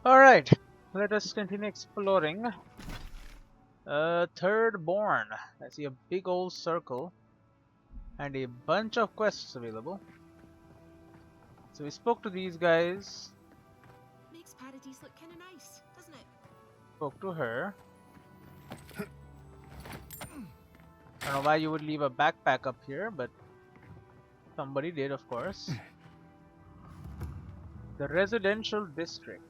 Alright, let us continue exploring. Third Born. I see a big old circle and a bunch of quests available. So we spoke to these guys, Makes Paradise look kind of nice, doesn't it? spoke to her. I don't know why you would leave a backpack up here, but somebody did, of course. The residential district.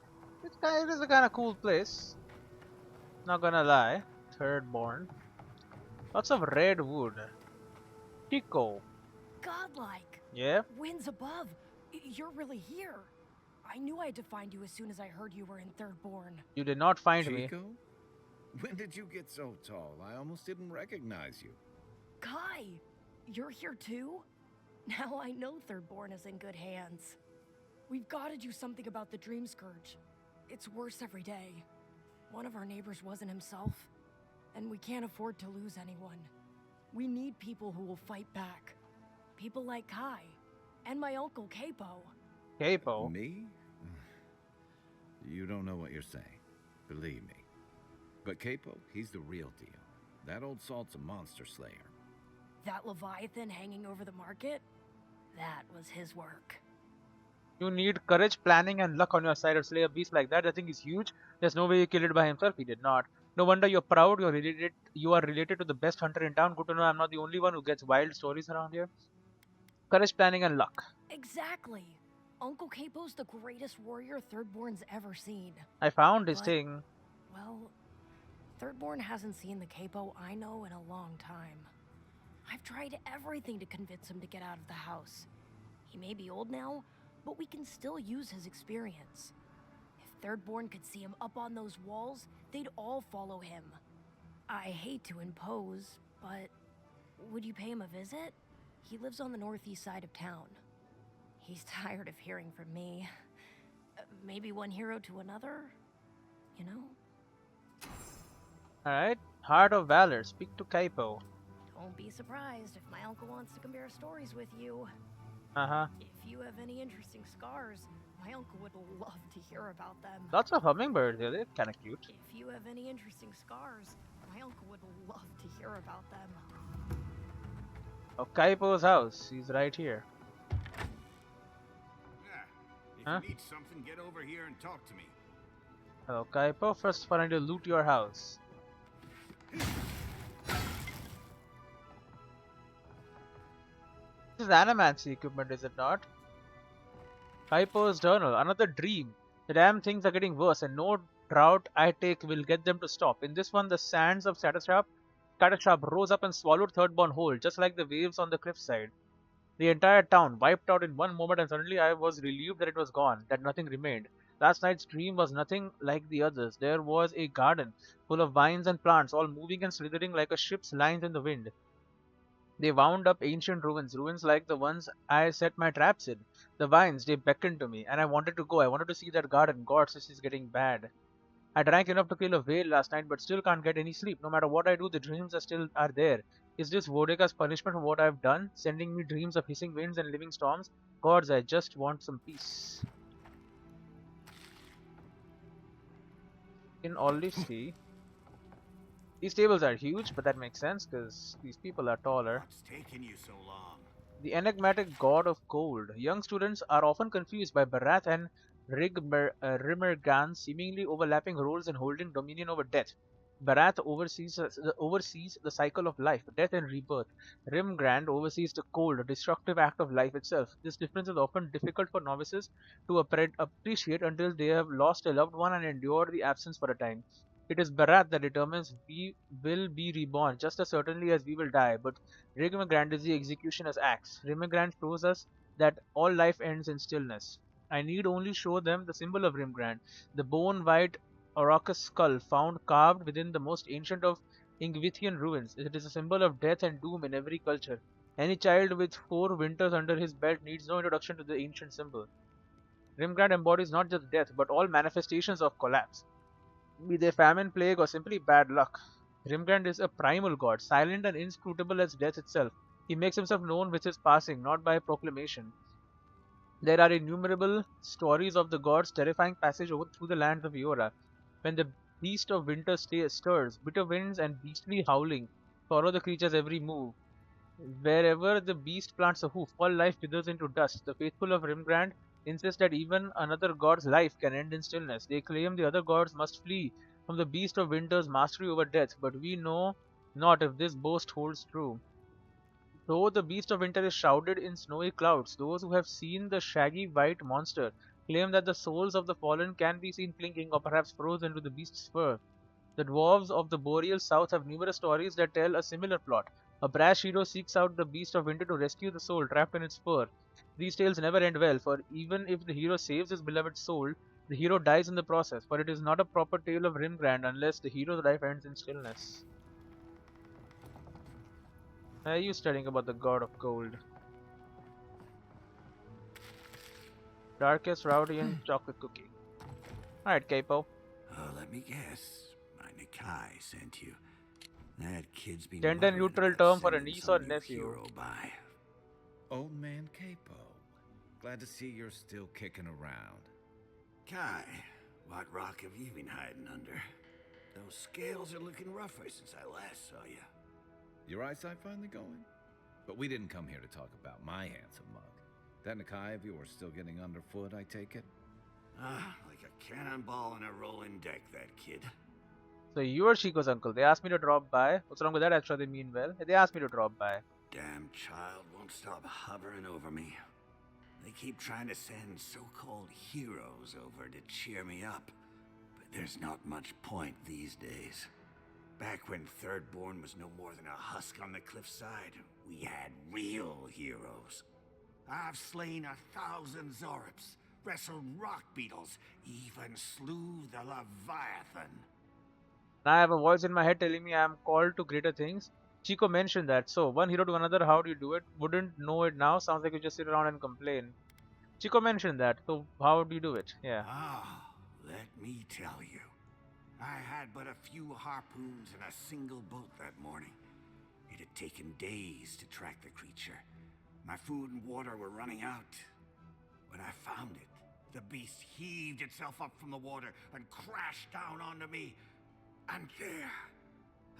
It is a kind of cool place. Not gonna lie. Third Born. Lots of red wood. Chico. Godlike! Yeah? Winds above! You're really here! I knew I had to find you as soon as I heard you were in Third Born. You did not find me. Chico? When did you get so tall? I almost didn't recognize you. Kai! You're here too? Now I know Third Born is in good hands. We've got to do something about the Dream Scourge. It's worse every day. One of our neighbors wasn't himself, and we can't afford to lose anyone. We need people who will fight back. People like Kai, and my uncle Capo. Capo? Me? You don't know what you're saying. Believe me. But Capo, he's the real deal. That old salt's a monster slayer. That Leviathan hanging over the market? That was his work. You need courage, planning, and luck on your side to slay a beast like that. The thing is huge. There's no way he killed it by himself. He did not. No wonder you're proud. You are related to the best hunter in town. Good to know I'm not the only one who gets wild stories around here. Courage, planning, and luck. Exactly. Uncle Capo's the greatest warrior Thirdborn's ever seen. I found his But- thing. Well, Thirdborn hasn't seen the Capo I know in a long time. I've tried everything to convince him to get out of the house. He may be old now, but we can still use his experience. If Thirdborn could see him up on those walls, they'd all follow him. I hate to impose, but would you pay him a visit? He lives on the northeast side of town. He's tired of hearing from me. Maybe one hero to another, you know? Alright. Heart of Valor. Speak to Capo. Don't be surprised if my uncle wants to compare stories with you. Uh-huh. If you have any interesting scars, my uncle would love to hear about them. Lots of hummingbirds here. They're kind of cute. If you have any interesting scars, my uncle would love to hear about them. Oh, Capo's house. He's right here. Yeah. If Huh? you need something, get over here and talk to me. Hello, Capo. First, I need to loot your house. This is animancy equipment, is it not? Capo's journal. Another dream. The damn things are getting worse, and no drought I take will get them to stop. In this one, the sands of Scattershop rose up and swallowed Thirdborn whole, just like the waves on the cliffside. The entire town wiped out in one moment, and suddenly I was relieved that it was gone, that nothing remained. Last night's dream was nothing like the others. There was a garden full of vines and plants, all moving and slithering like a ship's lines in the wind. They wound up ancient ruins like the ones I set my traps in. The vines, they beckoned to me, and I wanted to go. I wanted to see that garden. God, this is getting bad. I drank enough to kill a whale last night, but still can't get any sleep. No matter what I do, the dreams are there. Is this Vodeka's punishment for what I've done? Sending me dreams of hissing winds and living storms? Gods, I just want some peace. In Olive Sea. These tables are huge, but that makes sense because these people are taller. What's taking you so long? The enigmatic god of cold. Young students are often confused by Barath and Rimmergan's seemingly overlapping roles in holding dominion over death. Barath oversees the cycle of life, death and rebirth. Rimgrand oversees the cold, destructive act of life itself. This difference is often difficult for novices to appreciate until they have lost a loved one and endure the absence for a time. It is Barath that determines we will be reborn just as certainly as we will die, but Rimgrand is the executioner's axe. Rimgrand shows us that all life ends in stillness. I need only show them the symbol of Rimgrand, the bone-white Orocus skull found carved within the most ancient of Ingvithian ruins. It is a symbol of death and doom in every culture. Any child with 4 winters under his belt needs no introduction to the ancient symbol. Rimgrand embodies not just death, but all manifestations of collapse, be they famine, plague, or simply bad luck. Rimgrand is a primal god, silent and inscrutable as death itself. He makes himself known with his passing, not by proclamation. There are innumerable stories of the gods' terrifying passage over through the lands of Eora. When the beast of winter stirs, bitter winds and beastly howling follow the creature's every move. Wherever the beast plants a hoof, all life withers into dust. The faithful of Rimgrand insist that even another god's life can end in stillness. They claim the other gods must flee from the beast of winter's mastery over death, but we know not if this boast holds true. Though the beast of winter is shrouded in snowy clouds, those who have seen the shaggy white monster claim that the souls of the fallen can be seen clinging or perhaps frozen to the beast's fur. The dwarves of the boreal south have numerous stories that tell a similar plot. A brash hero seeks out the beast of winter to rescue the soul trapped in its fur. These tales never end well, for even if the hero saves his beloved soul, the hero dies in the process, for it is not a proper tale of Rimgrand unless the hero's life ends in stillness. Are you studying about the god of cold? Darkest, rowdy, and chocolate cookie. Alright, Capo. Oh, let me guess. My Nikai sent you. That kid's been Gender muttering neutral about term for a sending niece some or new nephew. hero by. Old man Capo. Glad to see you're still kicking around. Kai, what rock have you been hiding under? Those scales are looking rougher since I last saw you. Your eyesight finally going? But we didn't come here to talk about my handsome mug. That Nikai of yours still getting underfoot, I take it? Ah, like a cannonball in a rolling deck, that kid. So you are Chico's uncle. They asked me to drop by. What's wrong with that? I'm sure they mean well. They asked me to drop by. Damn child won't stop hovering over me. They keep trying to send so-called heroes over to cheer me up, but there's not much point these days. Back when Thirdborn was no more than a husk on the cliffside, we had real heroes. I've slain 1,000 Zorops, wrestled rock beetles, even slew the Leviathan. I have a voice in my head telling me I am called to greater things. Chico mentioned that. So, one hero to another, how do you do it? Wouldn't know it now. Sounds like you just sit around and complain. Chico mentioned that. So, how do you do it? Yeah. Ah, let me tell you. I had but a few harpoons and a single boat that morning. It had taken days to track the creature. My food and water were running out. When I found it, the beast heaved itself up from the water and crashed down onto me. And there,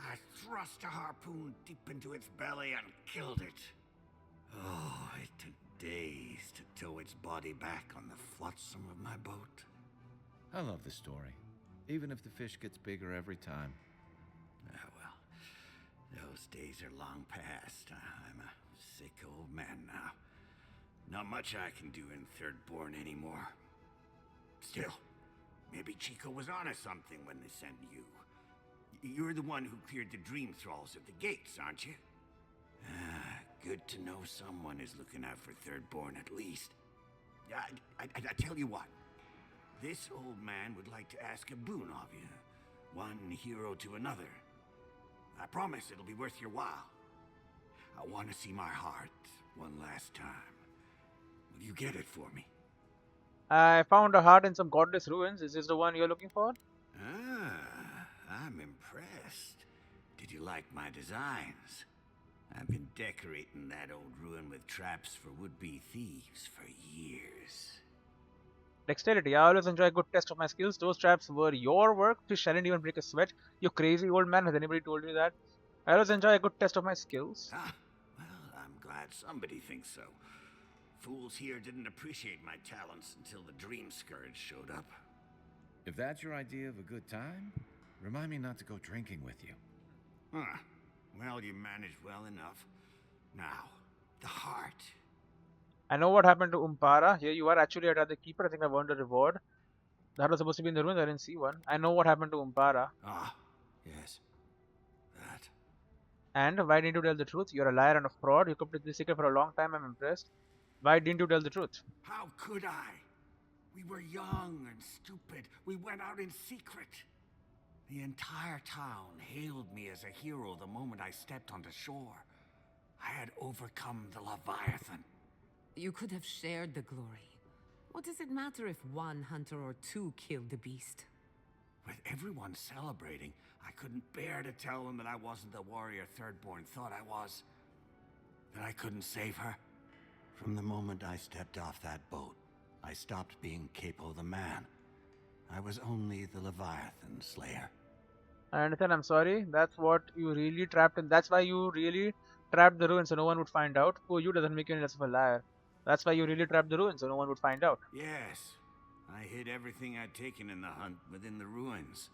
I thrust a harpoon deep into its belly and killed it. Oh, it took days to tow its body back on the flotsam of my boat. I love the story. Even if the fish gets bigger every time. Ah, well, those days are long past. I'm a sick old man now. Not much I can do in Thirdborn anymore. Still, maybe Chico was onto something when they sent you. You're the one who cleared the dream thralls at the gates, aren't you? Ah, good to know someone is looking out for Thirdborn at least. I tell you what. This old man would like to ask a boon of you. One hero to another. I promise it'll be worth your while. I want to see my heart one last time. Will you get it for me? I found a heart in some godless ruins. Is this the one you're looking for? Ah, I'm impressed. Did you like my designs? I've been decorating that old ruin with traps for would-be thieves for years. Dexterity. I always enjoy a good test of my skills. Those traps were your work. Fish didn't even break a sweat. You crazy old man. Has anybody told you that? I always enjoy a good test of my skills. Ah, well, I'm glad somebody thinks so. Fools here didn't appreciate my talents until the Dream Scourge showed up. If that's your idea of a good time, remind me not to go drinking with you. Huh. Well, you managed well enough. Now, the heart. I know what happened to Umpara. Here you are. Actually, I'd rather keep it. I think I've earned a reward. That was supposed to be in the ruins. I didn't see one. I know what happened to Umpara. Ah, yes. That. And why didn't you tell the truth? You're a liar and a fraud. You kept this secret for a long time. I'm impressed. Why didn't you tell the truth? How could I? We were young and stupid. We went out in secret. The entire town hailed me as a hero the moment I stepped onto shore. I had overcome the Leviathan. You could have shared the glory. What does it matter if one hunter or two killed the beast? With everyone celebrating, I couldn't bear to tell them that I wasn't the warrior Thirdborn thought I was. That I couldn't save her. From the moment I stepped off that boat, I stopped being Capo the man. I was only the Leviathan Slayer. I understand, I'm sorry. That's what you really trapped in. That's why you really trapped the ruins so no one would find out. Poor you doesn't make you any less of a liar. That's why you really trapped the ruins so no one would find out. Yes, I hid everything I'd taken in the hunt within the ruins.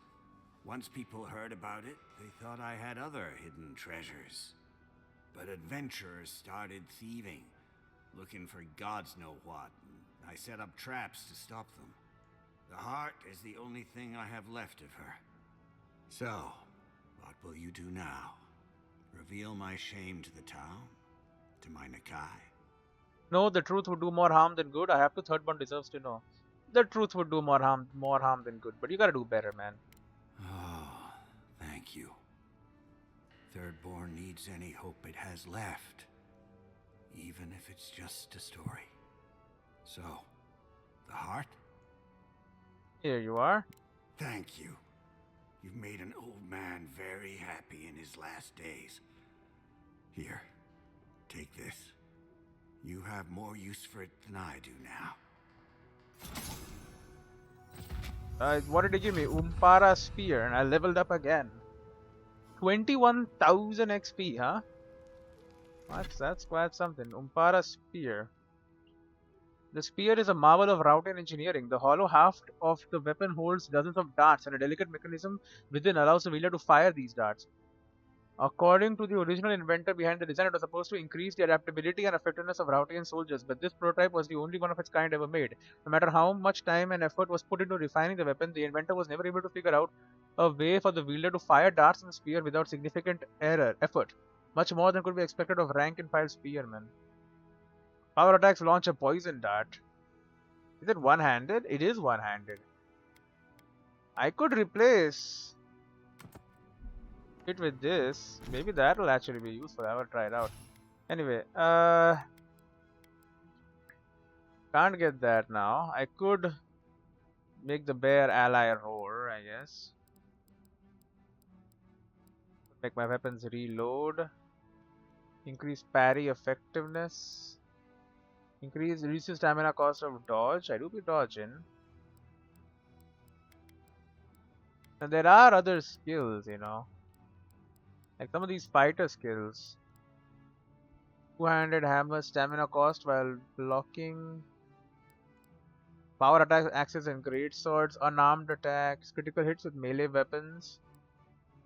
Once people heard about it, they thought I had other hidden treasures. But adventurers started thieving, looking for gods know what, and I set up traps to stop them. The heart is the only thing I have left of her. So, what will you do now? Reveal my shame to the town? To my Nakai? No, the truth would do more harm than good. I have to. Thirdborn deserves to know. The truth would do more harm than good. But you gotta do better, man. Oh, thank you. Thirdborn needs any hope it has left, even if it's just a story. So, the heart? Here you are. Thank you. You've made an old man very happy in his last days. Here, take this. You have more use for it than I do now. What did he give me? Umpara Spear, and I leveled up again. 21,000 XP, huh? That's quite something. Umpara Spear. The spear is a marvel of route engineering. The hollow haft of the weapon holds dozens of darts, and a delicate mechanism within allows the wielder to fire these darts. According to the original inventor behind the design, it was supposed to increase the adaptability and effectiveness of Routian soldiers, but this prototype was the only one of its kind ever made. No matter how much time and effort was put into refining the weapon, the inventor was never able to figure out a way for the wielder to fire darts in the spear without significant effort. Much more than could be expected of rank-and-file spearmen. Power attacks launch a poison dart. Is it one-handed? It is one-handed. I could replace it with this. Maybe that will actually be useful. I will try it out. Anyway, can't get that now. I could make the bear ally roar, I guess. Make my weapons reload. Increase parry effectiveness. Reduces stamina cost of dodge. I do be dodging. And there are other skills, you know. Like some of these fighter skills. Two-handed hammer, stamina cost while blocking. Power attacks, axes and great swords. Unarmed attacks. Critical hits with melee weapons.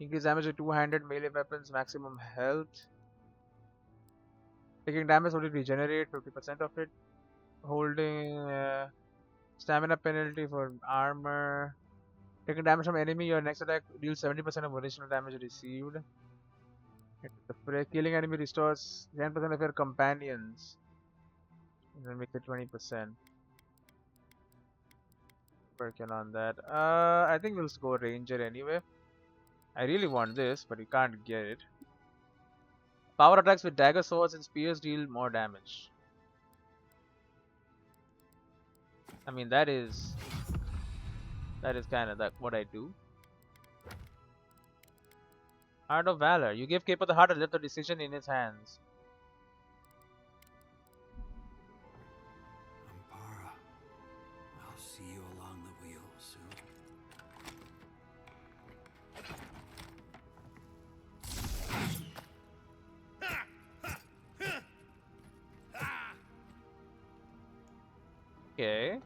Increase damage with two-handed melee weapons. Maximum health. Taking damage will regenerate 50% of it. Holding stamina penalty for armor. Taking damage from enemy, your next attack deals 70% of additional damage received. Killing enemy restores 10% of your companions. And then make it 20%. Working on that. I think we'll just go ranger anyway. I really want this, but we can't get it. Power attacks with dagger swords and spears deal more damage. I mean, that is kind of what I do. Heart of Valor. You give Capo the heart and left the decision in his hands. Ampara, I'll see you along the wheel soon. Okay.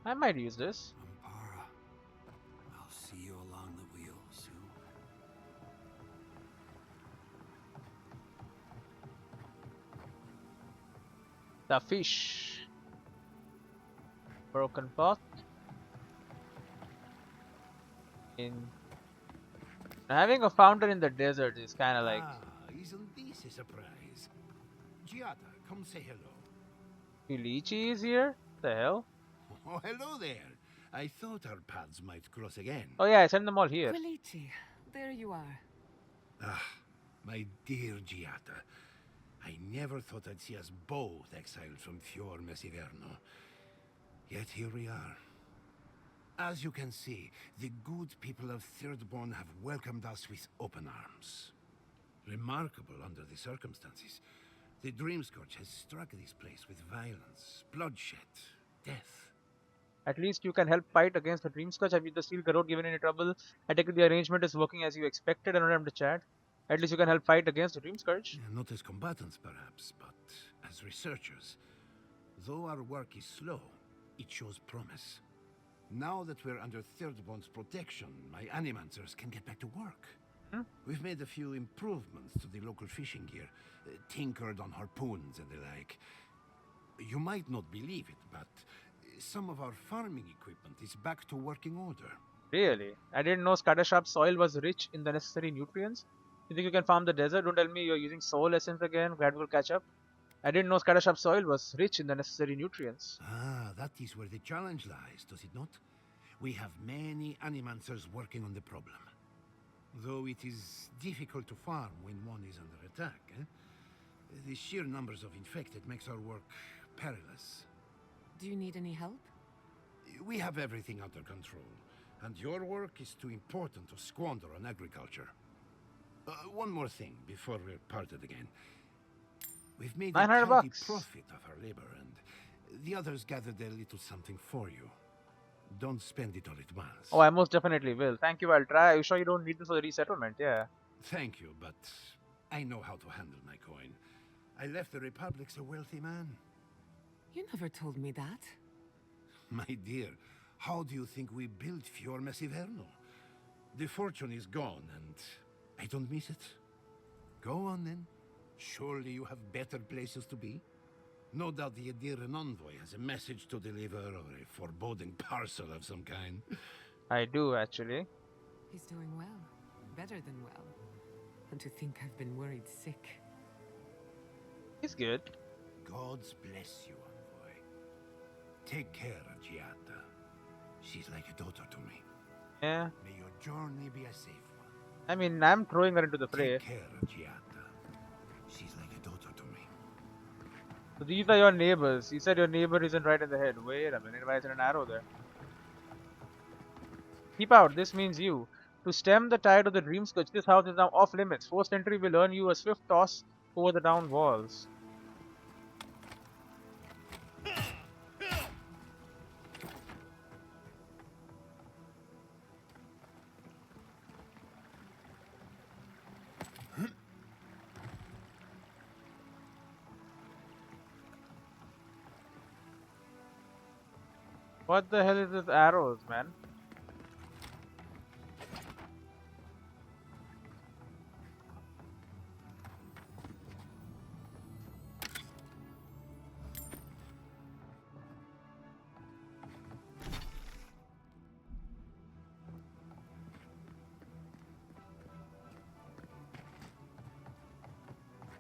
I might use this. Ampara, I'll see you along the wheel soon. The fish. Broken pot. Having a fountain in the desert is kind of like. Isn't this a surprise? Giada, come say hello. Lychee is here? The hell? Oh, hello there. I thought our paths might cross again. Oh yeah, I sent them all here. Quilici, there you are. Ah, my dear Giada. I never thought I'd see us both exiled from Fior Messiverno. Yet here we are. As you can see, the good people of Thirdborn have welcomed us with open arms. remarkable under the circumstances. The Dream Scourge has struck this place with violence, bloodshed, death. At least you can help fight against the Dream Scourge. Have you the Steel Garrote given any trouble? I take it the arrangement is working as you expected. I don't have to chat. At least you can help fight against the Dream Scourge. Not as combatants, perhaps, but as researchers. Though our work is slow, it shows promise. Now that we're under Thirdborn's protection, my animancers can get back to work. We've made a few improvements to the local fishing gear, tinkered on harpoons and the like. You might not believe it, but some of our farming equipment is back to working order. Really? I didn't know Scattersharp's soil was rich in the necessary nutrients. You think you can farm the desert? Don't tell me you're using soul essence again. Glad we'll catch up. I didn't know Scattersharp's soil was rich in the necessary nutrients. Ah, that is where the challenge lies, does it not? We have many animancers working on the problem. Though it is difficult to farm when one is under attack, the sheer numbers of infected makes our work perilous. Do you need any help? We have everything under control, and your work is too important to squander on agriculture. One more thing before we're parted again. We've made a 900 tidy bucks. profit of our labor, and the others gathered a little something for you. Don't spend it all at once. Oh, I most definitely will. Thank you, I'll try. Are you sure you don't need this for the resettlement? Yeah. Thank you, but I know how to handle my coin. I left the Republic's a wealthy man. You never told me that. My dear, how do you think we built Fiorme Siverno? The fortune is gone, and I don't miss it. Go on, then. Surely you have better places to be. No doubt the Aedyr envoy has a message to deliver or a foreboding parcel of some kind. I do, actually. He's doing well. Better than well. And to think I've been worried sick. He's good. Gods bless you, envoy. Take care of Giada. She's like a daughter to me. Yeah. May your journey be a safe one. I mean, I'm throwing her into the fray. Take care of Giada. She's like a daughter to me. So these are your neighbors. You said your neighbor isn't right in the head. Wait a minute, why is there an arrow there? Keep out, this means you. To stem the tide of the Dream Scourge, this house is now off limits. Forced entry will earn you a swift toss over the down walls. What the hell is this arrows, man?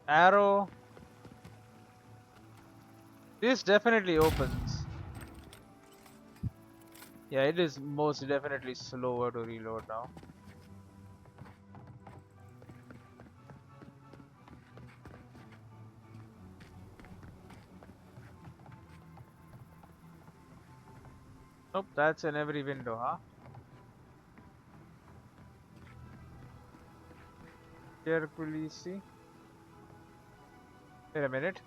Arrow. This definitely opens. Yeah, it is most definitely slower to reload now. Nope, that's in every window, huh? Carefully see. Wait a minute.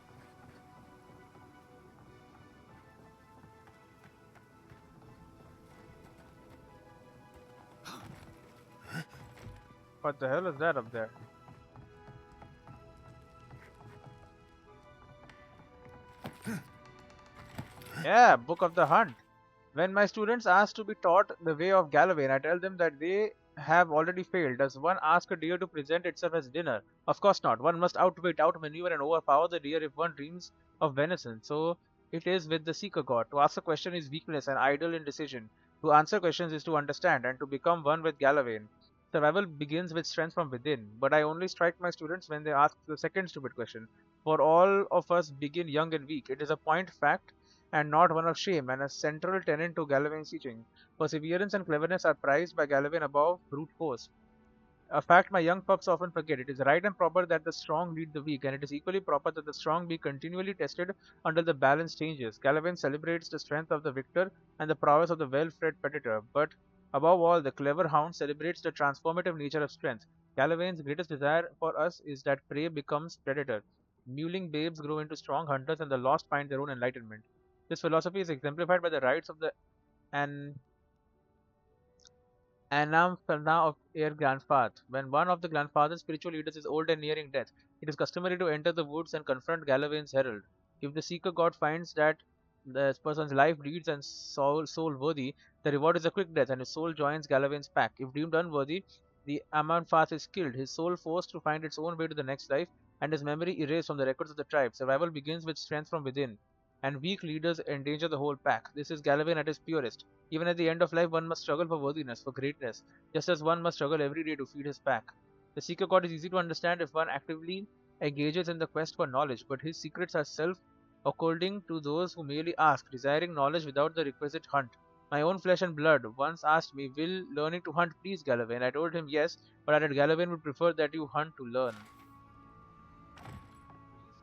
What the hell is that up there? Yeah, Book of the Hunt. When my students ask to be taught the way of Galloway, I tell them that they have already failed. Does one ask a deer to present itself as dinner? Of course not. One must outwit, outmaneuver, and overpower the deer if one dreams of venison. So it is with the Seeker God. To ask a question is weakness and idle indecision. To answer questions is to understand and to become one with Galloway. Survival begins with strength from within, but I only strike my students when they ask the second stupid question. For all of us begin young and weak. It is a point fact and not one of shame, and a central tenet to Galloway's teaching. Perseverance and cleverness are prized by Galloway above brute force. A fact my young pups often forget. It is right and proper that the strong lead the weak, and it is equally proper that the strong be continually tested until the balance changes. Galloway celebrates the strength of the victor and the prowess of the well-fed predator, but above all, the clever hound celebrates the transformative nature of strength. Galawain's greatest desire for us is that prey becomes predator. Mewling babes grow into strong hunters and the lost find their own enlightenment. This philosophy is exemplified by the rites of the An Anamphana of Air Grandfather. When one of the grandfather's spiritual leaders is old and nearing death, it is customary to enter the woods and confront Galawain's herald. If the seeker god finds that the person's life, deeds, and soul worthy, the reward is a quick death, and his soul joins Galawain's pack. If deemed unworthy, the Amanfath is killed, his soul forced to find its own way to the next life, and his memory erased from the records of the tribe. Survival begins with strength from within, and weak leaders endanger the whole pack. This is Galawain at his purest. Even at the end of life, one must struggle for worthiness, for greatness, just as one must struggle every day to feed his pack. The Seeker God is easy to understand if one actively engages in the quest for knowledge, but his secrets are self-occulting to those who merely ask, desiring knowledge without the requisite hunt. My own flesh and blood once asked me, "Will learning to hunt please Galawain?" I told him yes, but added Galawain would prefer that you hunt to learn.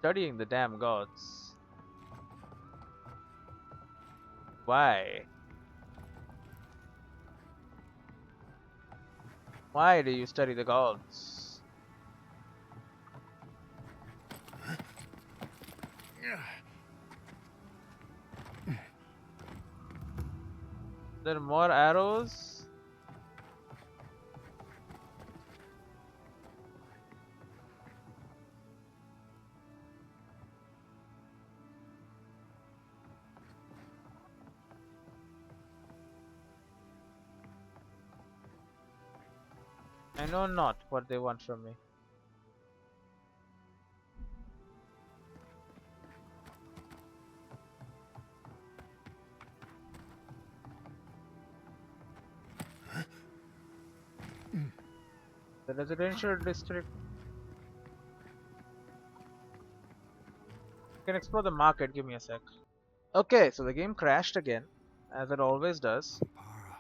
Studying the damn gods. Why? Why do you study the gods? There are more arrows? I know not what they want from me. The residential district. You can explore the market, give me a sec. Okay, so the game crashed again, as it always does. Para,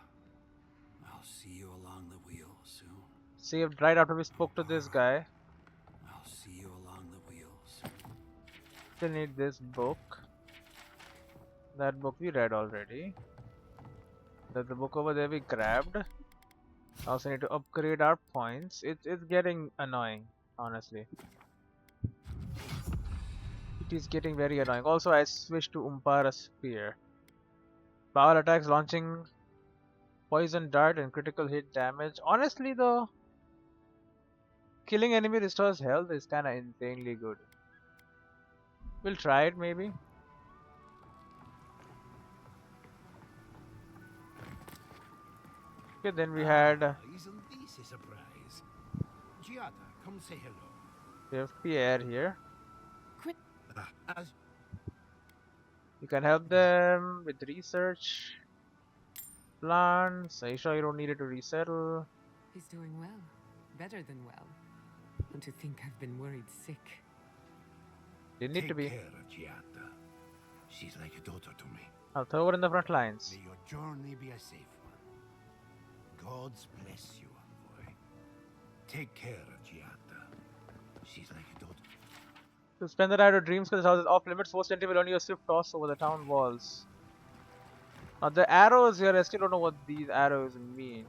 I'll see you along the wheel soon. Saved right after we spoke to this guy. I'll see you along the wheel soon. Still need this book. That book we read already. There's the book over there we grabbed. Also need to upgrade our points. It's getting annoying, honestly. It is getting very annoying. Also, I switched to Umpara Spear. Power attacks launching poison dart and critical hit damage. Honestly though, killing enemy restores health is kinda insanely good. We'll try it maybe. Okay, then we had Isn't this a surprise? Giada, come say hello. we have Pierre here. Quit. As You can help them with research. Plants. Are you sure you don't need it to resettle? He's doing well. Better than well. And to think I've been worried sick. Didn't need to take be. care of Giada. She's like a daughter to me. I'll throw her in the front lines. May your journey be a safe one. Gods bless you, envoy. Take care of Giada. She's like a daughter. To spend the night of dreams because this house is off limits, forced entry will only a swift toss over the town walls. Now the arrows here, I still don't know what these arrows mean.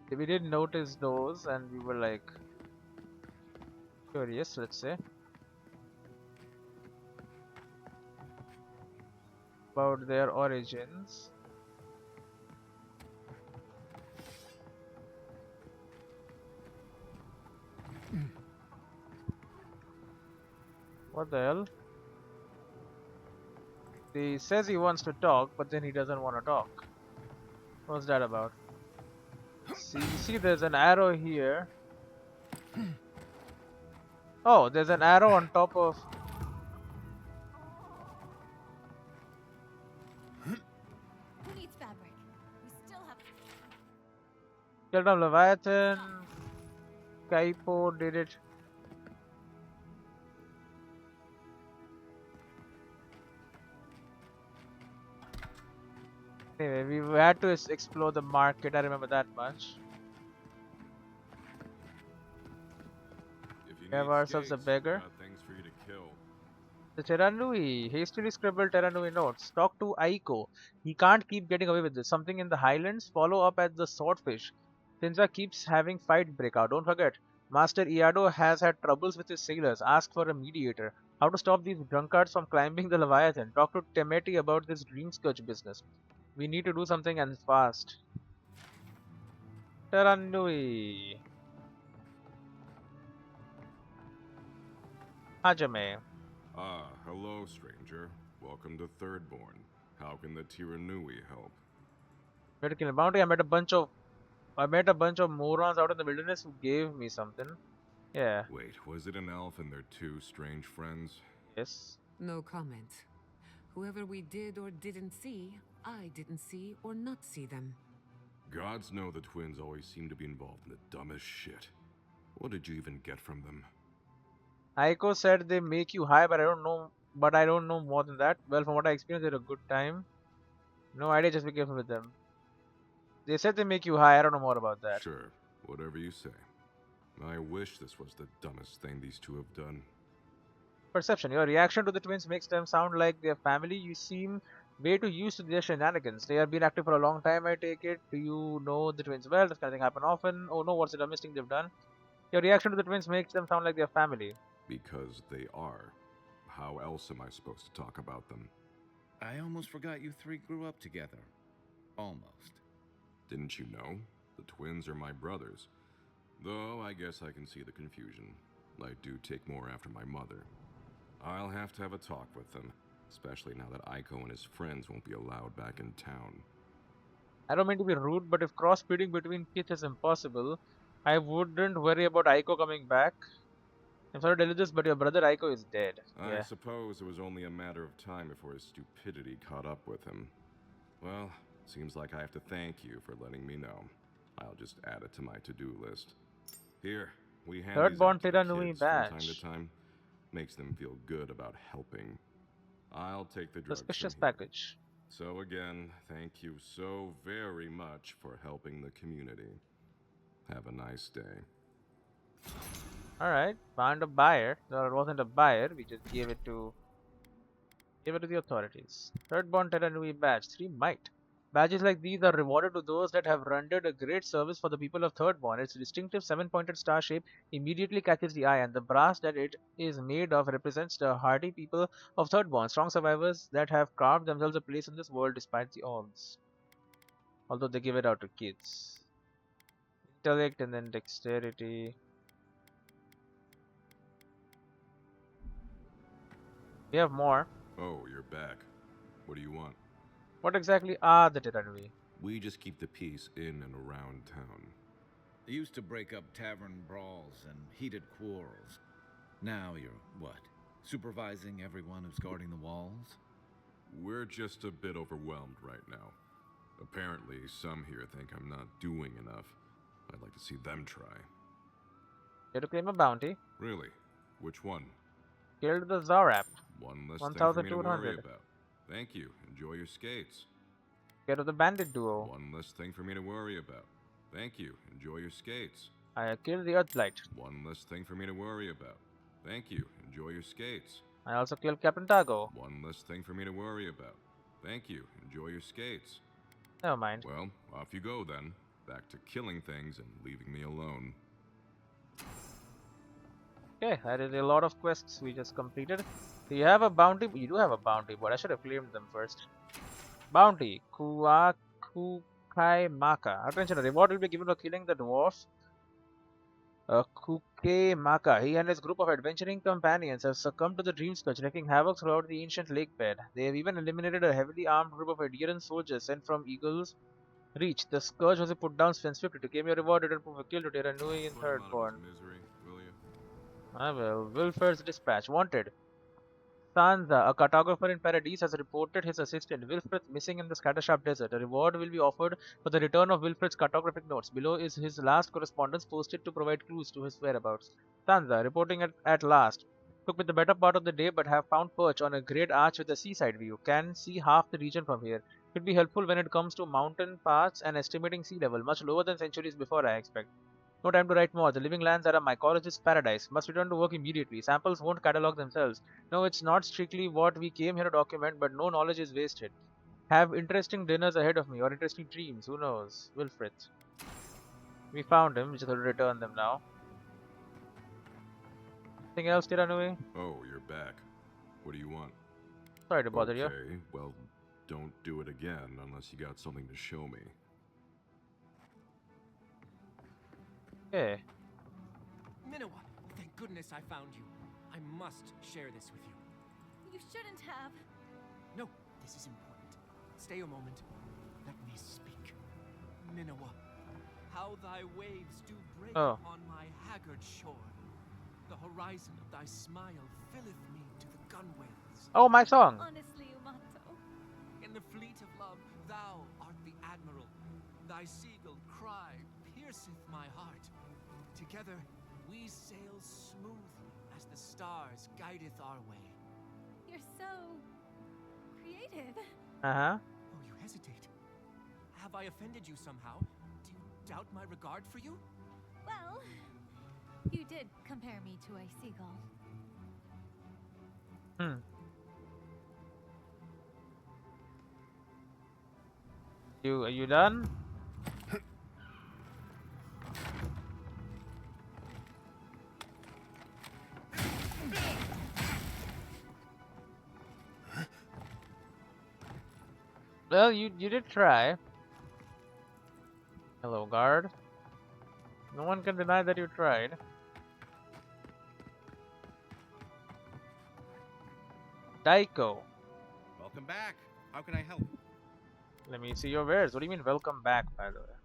We did notice those and we were like curious, let's say, about their origins. What the hell? He says he wants to talk, but then he doesn't want to talk. What's that about? See, there's an arrow here. Oh, there's an arrow on top of... Who needs fabric? We still have. Killed down Leviathan. Kaipo did it. Anyway, we had to explore the market, I remember that much. If you We have need ourselves a skates, beggar. got things for you to kill. The Terranui hastily scribbled Terranui notes. Talk to Aiko. He can't keep getting away with this. Something in the highlands. Follow up at the swordfish. Sinza keeps having fight break out. Don't forget, Master Iado has had troubles with his sailors. Ask for a mediator. How to stop these drunkards from climbing the Leviathan. Talk to Temeti about this dream scourge business. We need to do something and fast. Terranui. Hajime. Ah, hello, stranger. Welcome to Thirdborn. How can the Tiranui help? Met a kill bounty. I met a bunch of morons out in the wilderness who gave me something. Yeah. Wait, was it an elf and their two strange friends? Yes. No comment. Whoever we did or didn't see, I didn't see or not see them. Gods know the twins always seem to be involved in the dumbest shit. What did you even get from them? Aiko said they make you high, but I don't know. But I don't know more than that. Well, from what I experienced, they had a good time. No idea. Just be careful with them. They said they make you high. I don't know more about that. Sure, whatever you say. I wish this was the dumbest thing these two have done. Perception. Your reaction to the twins makes them sound like their family. You seem way too used to their shenanigans. They have been active for a long time, I take it. Do you know the twins well? Does kind of thing happen often? Oh no, what's the dumbest thing they've done? Your reaction to the twins makes them sound like their family. Because they are. How else am I supposed to talk about them? I almost forgot you three grew up together. Almost. Didn't you know? The twins are my brothers. Though I guess I can see the confusion. I do take more after my mother. I'll have to have a talk with them, especially now that Aiko and his friends won't be allowed back in town. I don't mean to be rude, but if crossbreeding between kids is impossible, I wouldn't worry about Aiko coming back. I'm sorry to tell you this, but your brother Aiko is dead. I suppose it was only a matter of time before his stupidity caught up with him. Well, seems like I have to thank you for letting me know. I'll just add it to my to-do list. Here, we hand these Thirdborn out to the Tiranui kids from time badge. to time. Makes them feel good about helping. I'll take the drugs Suspicious from here. package. So again, thank you so very much for helping the community. Have a nice day. Alright, found a buyer. No, it wasn't a buyer, we just gave it to the authorities. Thirdborn Terranui badge, 3 might. Badges like these are rewarded to those that have rendered a great service for the people of Thirdborn. Its distinctive 7-pointed star shape immediately catches the eye, and the brass that it is made of represents the hardy people of Thirdborn, strong survivors that have carved themselves a place in this world despite the odds. Although they give it out to kids. Intellect and then dexterity. We have more. Oh, you're back. What do you want? What exactly are the Tiranui? We just keep the peace in and around town. They used to break up tavern brawls and heated quarrels. Now you're, what, supervising everyone who's guarding the walls? We're just a bit overwhelmed right now. Apparently, some here think I'm not doing enough. I'd like to see them try. You have to claim a bounty. Really? Which one? Killed the Zarap. One less thing for me to worry 1,200. about. Thank you. Enjoy your skates. Get of the bandit duo. One less thing for me to worry about. Thank you. Enjoy your skates. I killed the Earthlight. One less thing for me to worry about. Thank you. Enjoy your skates. I also killed Captain Tago. One less thing for me to worry about. Thank you. Enjoy your skates. Never mind. Well, off you go then. Back to killing things and leaving me alone. Okay, that is a lot of quests we just completed. Do you have a bounty? You do have a bounty, but I should have claimed them first. Bounty. Kukai Maka. Attention, a reward will be given for killing the dwarf. Kuke Maka. He and his group of adventuring companions have succumbed to the dream scourge, wreaking havoc throughout the ancient lake bed. They have even eliminated a heavily armed group of Aedyran soldiers sent from Eagle's Reach. The scourge was put down swiftly to claim your reward. Return proof of kill to Tiranui in Put him out of Thirdborn. his misery, will you? I will. Wilford's dispatch. Wanted. Sansa, a cartographer in Paradise, has reported his assistant Wilfred missing in the Scattersharp Desert. A reward will be offered for the return of Wilfred's cartographic notes. Below is his last correspondence posted to provide clues to his whereabouts. Sansa, reporting at last. Took me the better part of the day, but have found perch on a great arch with a seaside view. Can see half the region from here. Could be helpful when it comes to mountain paths and estimating sea level, much lower than centuries before, I expect. No time to write more. The living lands are a mycologist's paradise. Must return to work immediately. Samples won't catalog themselves. No, it's not strictly what we came here to document, but no knowledge is wasted. Have interesting dinners ahead of me, or interesting dreams. Who knows? Wilfred. We found him. We just have to return them now. Anything else, Tiranui? Oh, you're back. What do you want? Sorry to bother you. Okay, well, don't do it again unless you got something to show me. Okay. Minowa, thank goodness I found you. I must share this with you. You shouldn't have. No, this is important. Stay a moment. Let me speak. Minowa, how thy waves do break upon my haggard shore. The horizon of thy smile filleth me to the gunwales. Oh, my song. Honestly, Umato. In the fleet of love, thou art the admiral. Thy seagull cry pierceth my heart. Together, we sail smoothly as the stars guideth our way. You're so creative. Uh-huh. Oh, you hesitate. Have I offended you somehow? Do you doubt my regard for you? Well, you did compare me to a seagull. Are you done? Well, you did try. Hello, guard. No one can deny that you tried. Daiko. Welcome back. How can I help? Let me see your wares. What do you mean, welcome back, by the way?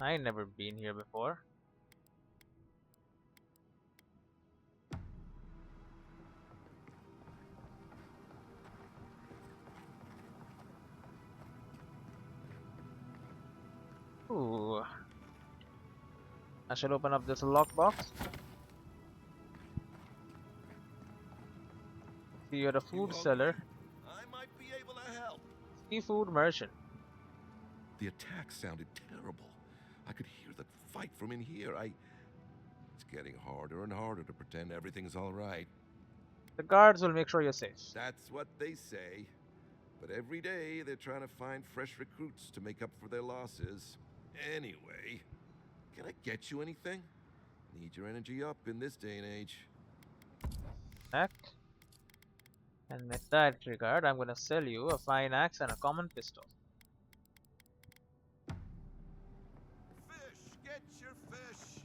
I ain't never been here before. Ooh. I shall open up this lockbox. See, you're a food seller. I might be able to help. Seafood merchant. The attack sounded terrible. I could hear the fight from in here. It's getting harder and harder to pretend everything's all right. The guards will make sure you're safe. That's what they say. But every day they're trying to find fresh recruits to make up for their losses. Anyway, can I get you anything? Need your energy up in this day and age. Back. And with that regard, I'm gonna sell you a fine axe and a common pistol. Fish! Get your fish!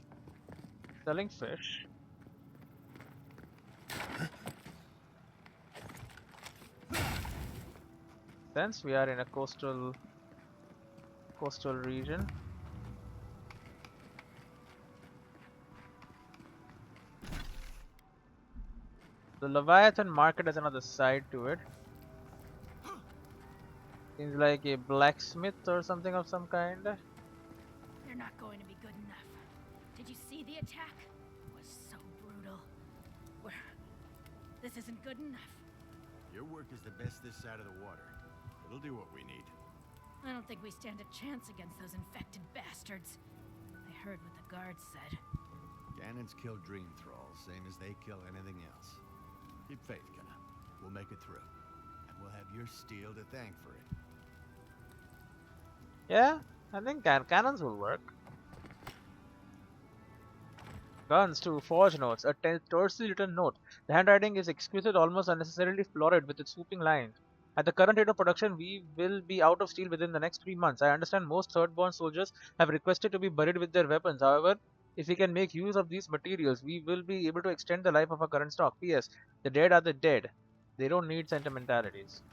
Selling fish. Since we are in a coastal region, the Leviathan market has another side to it. Seems like a blacksmith or something of some kind. They're not going to be good enough. Did you see the attack? It was so brutal. This isn't good enough. Your work is the best this side of the water. It'll do what we need. I don't think we stand a chance against those infected bastards. I heard what the guards said. Cannons kill dream thralls, same as they kill anything else. Keep faith, Kana. We'll make it through. And we'll have your steel to thank for it. Yeah, I think cannons will work. Guns too, forge notes, a tersely written note. The handwriting is exquisite, almost unnecessarily florid with its swooping lines. At the current rate of production, we will be out of steel within the next 3 months. I understand most third-born soldiers have requested to be buried with their weapons. However, if we can make use of these materials, we will be able to extend the life of our current stock. P.S. The dead are the dead. They don't need sentimentalities.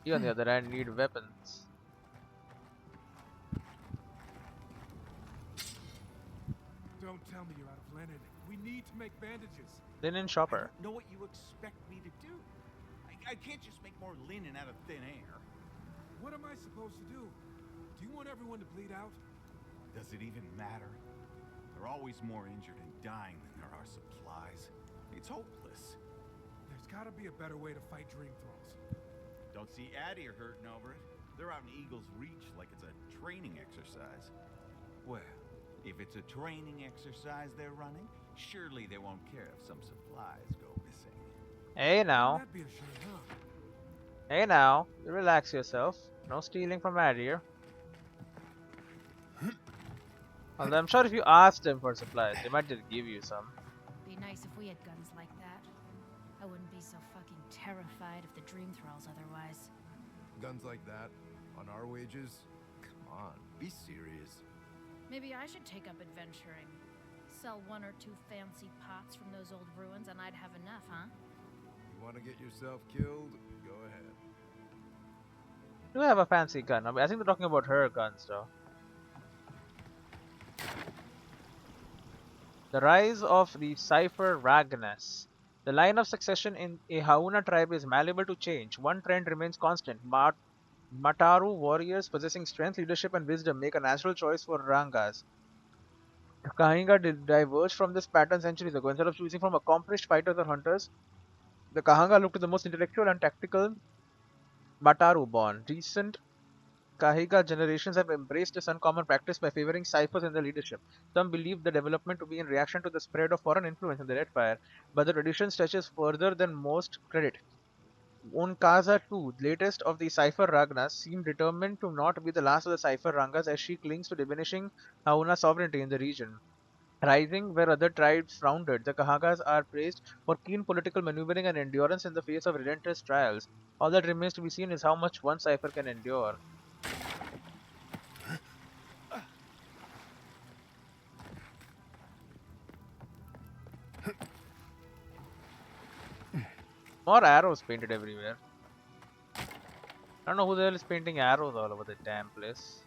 You, on the other hand, need weapons. Don't tell me you're out of linen. We need to make bandages. Linen shopper. I don't know what you expect me to do. I can't just make more linen out of thin air. What am I supposed to do? Do you want everyone to bleed out? Does it even matter? There are always more injured and dying than there are supplies. It's hopeless. There's gotta be a better way to fight dream thralls. Don't see Aedyr hurting over it. They're out in Eagle's Reach like it's a training exercise. Well, if it's a training exercise they're running, surely they won't care if some supplies go missing. Hey now. That'd be a shame, huh? Hey now. You relax yourself. No stealing from Aedyr. Although I'm sure if you asked them for supplies, they might just give you some. Be nice if we had guns like that. I wouldn't be so fucking terrified of the dream thralls otherwise. Guns like that? On our wages? Come on, be serious. Maybe I should take up adventuring. Sell 1 or 2 fancy pots from those old ruins and I'd have enough, huh? You want to get yourself killed? Go ahead. Do have a fancy gun. I think they're talking about her guns though. The rise of the Cipher Ragnas. The line of succession in a Hauna tribe is malleable to change. One trend remains constant. Mataru warriors possessing strength, leadership, and wisdom make a natural choice for Rangas. The Kahanga diverged from this pattern centuries ago. Instead of choosing from accomplished fighters or hunters, the Kahanga looked to the most intellectual and tactical Mataru born. Recent Kahiga generations have embraced this uncommon practice by favoring ciphers in their leadership. Some believe the development to be in reaction to the spread of foreign influence in the Red Fire, but the tradition stretches further than most credit. Onkaza too, latest of the Cipher Ragnas, seemed determined to not be the last of the Cipher Rangas as she clings to diminishing Hauna sovereignty in the region. Rising where other tribes frowned, the Kahagas are praised for keen political maneuvering and endurance in the face of relentless trials. All that remains to be seen is how much one cipher can endure. More arrows painted everywhere. I don't know who the hell is painting arrows all over the damn place.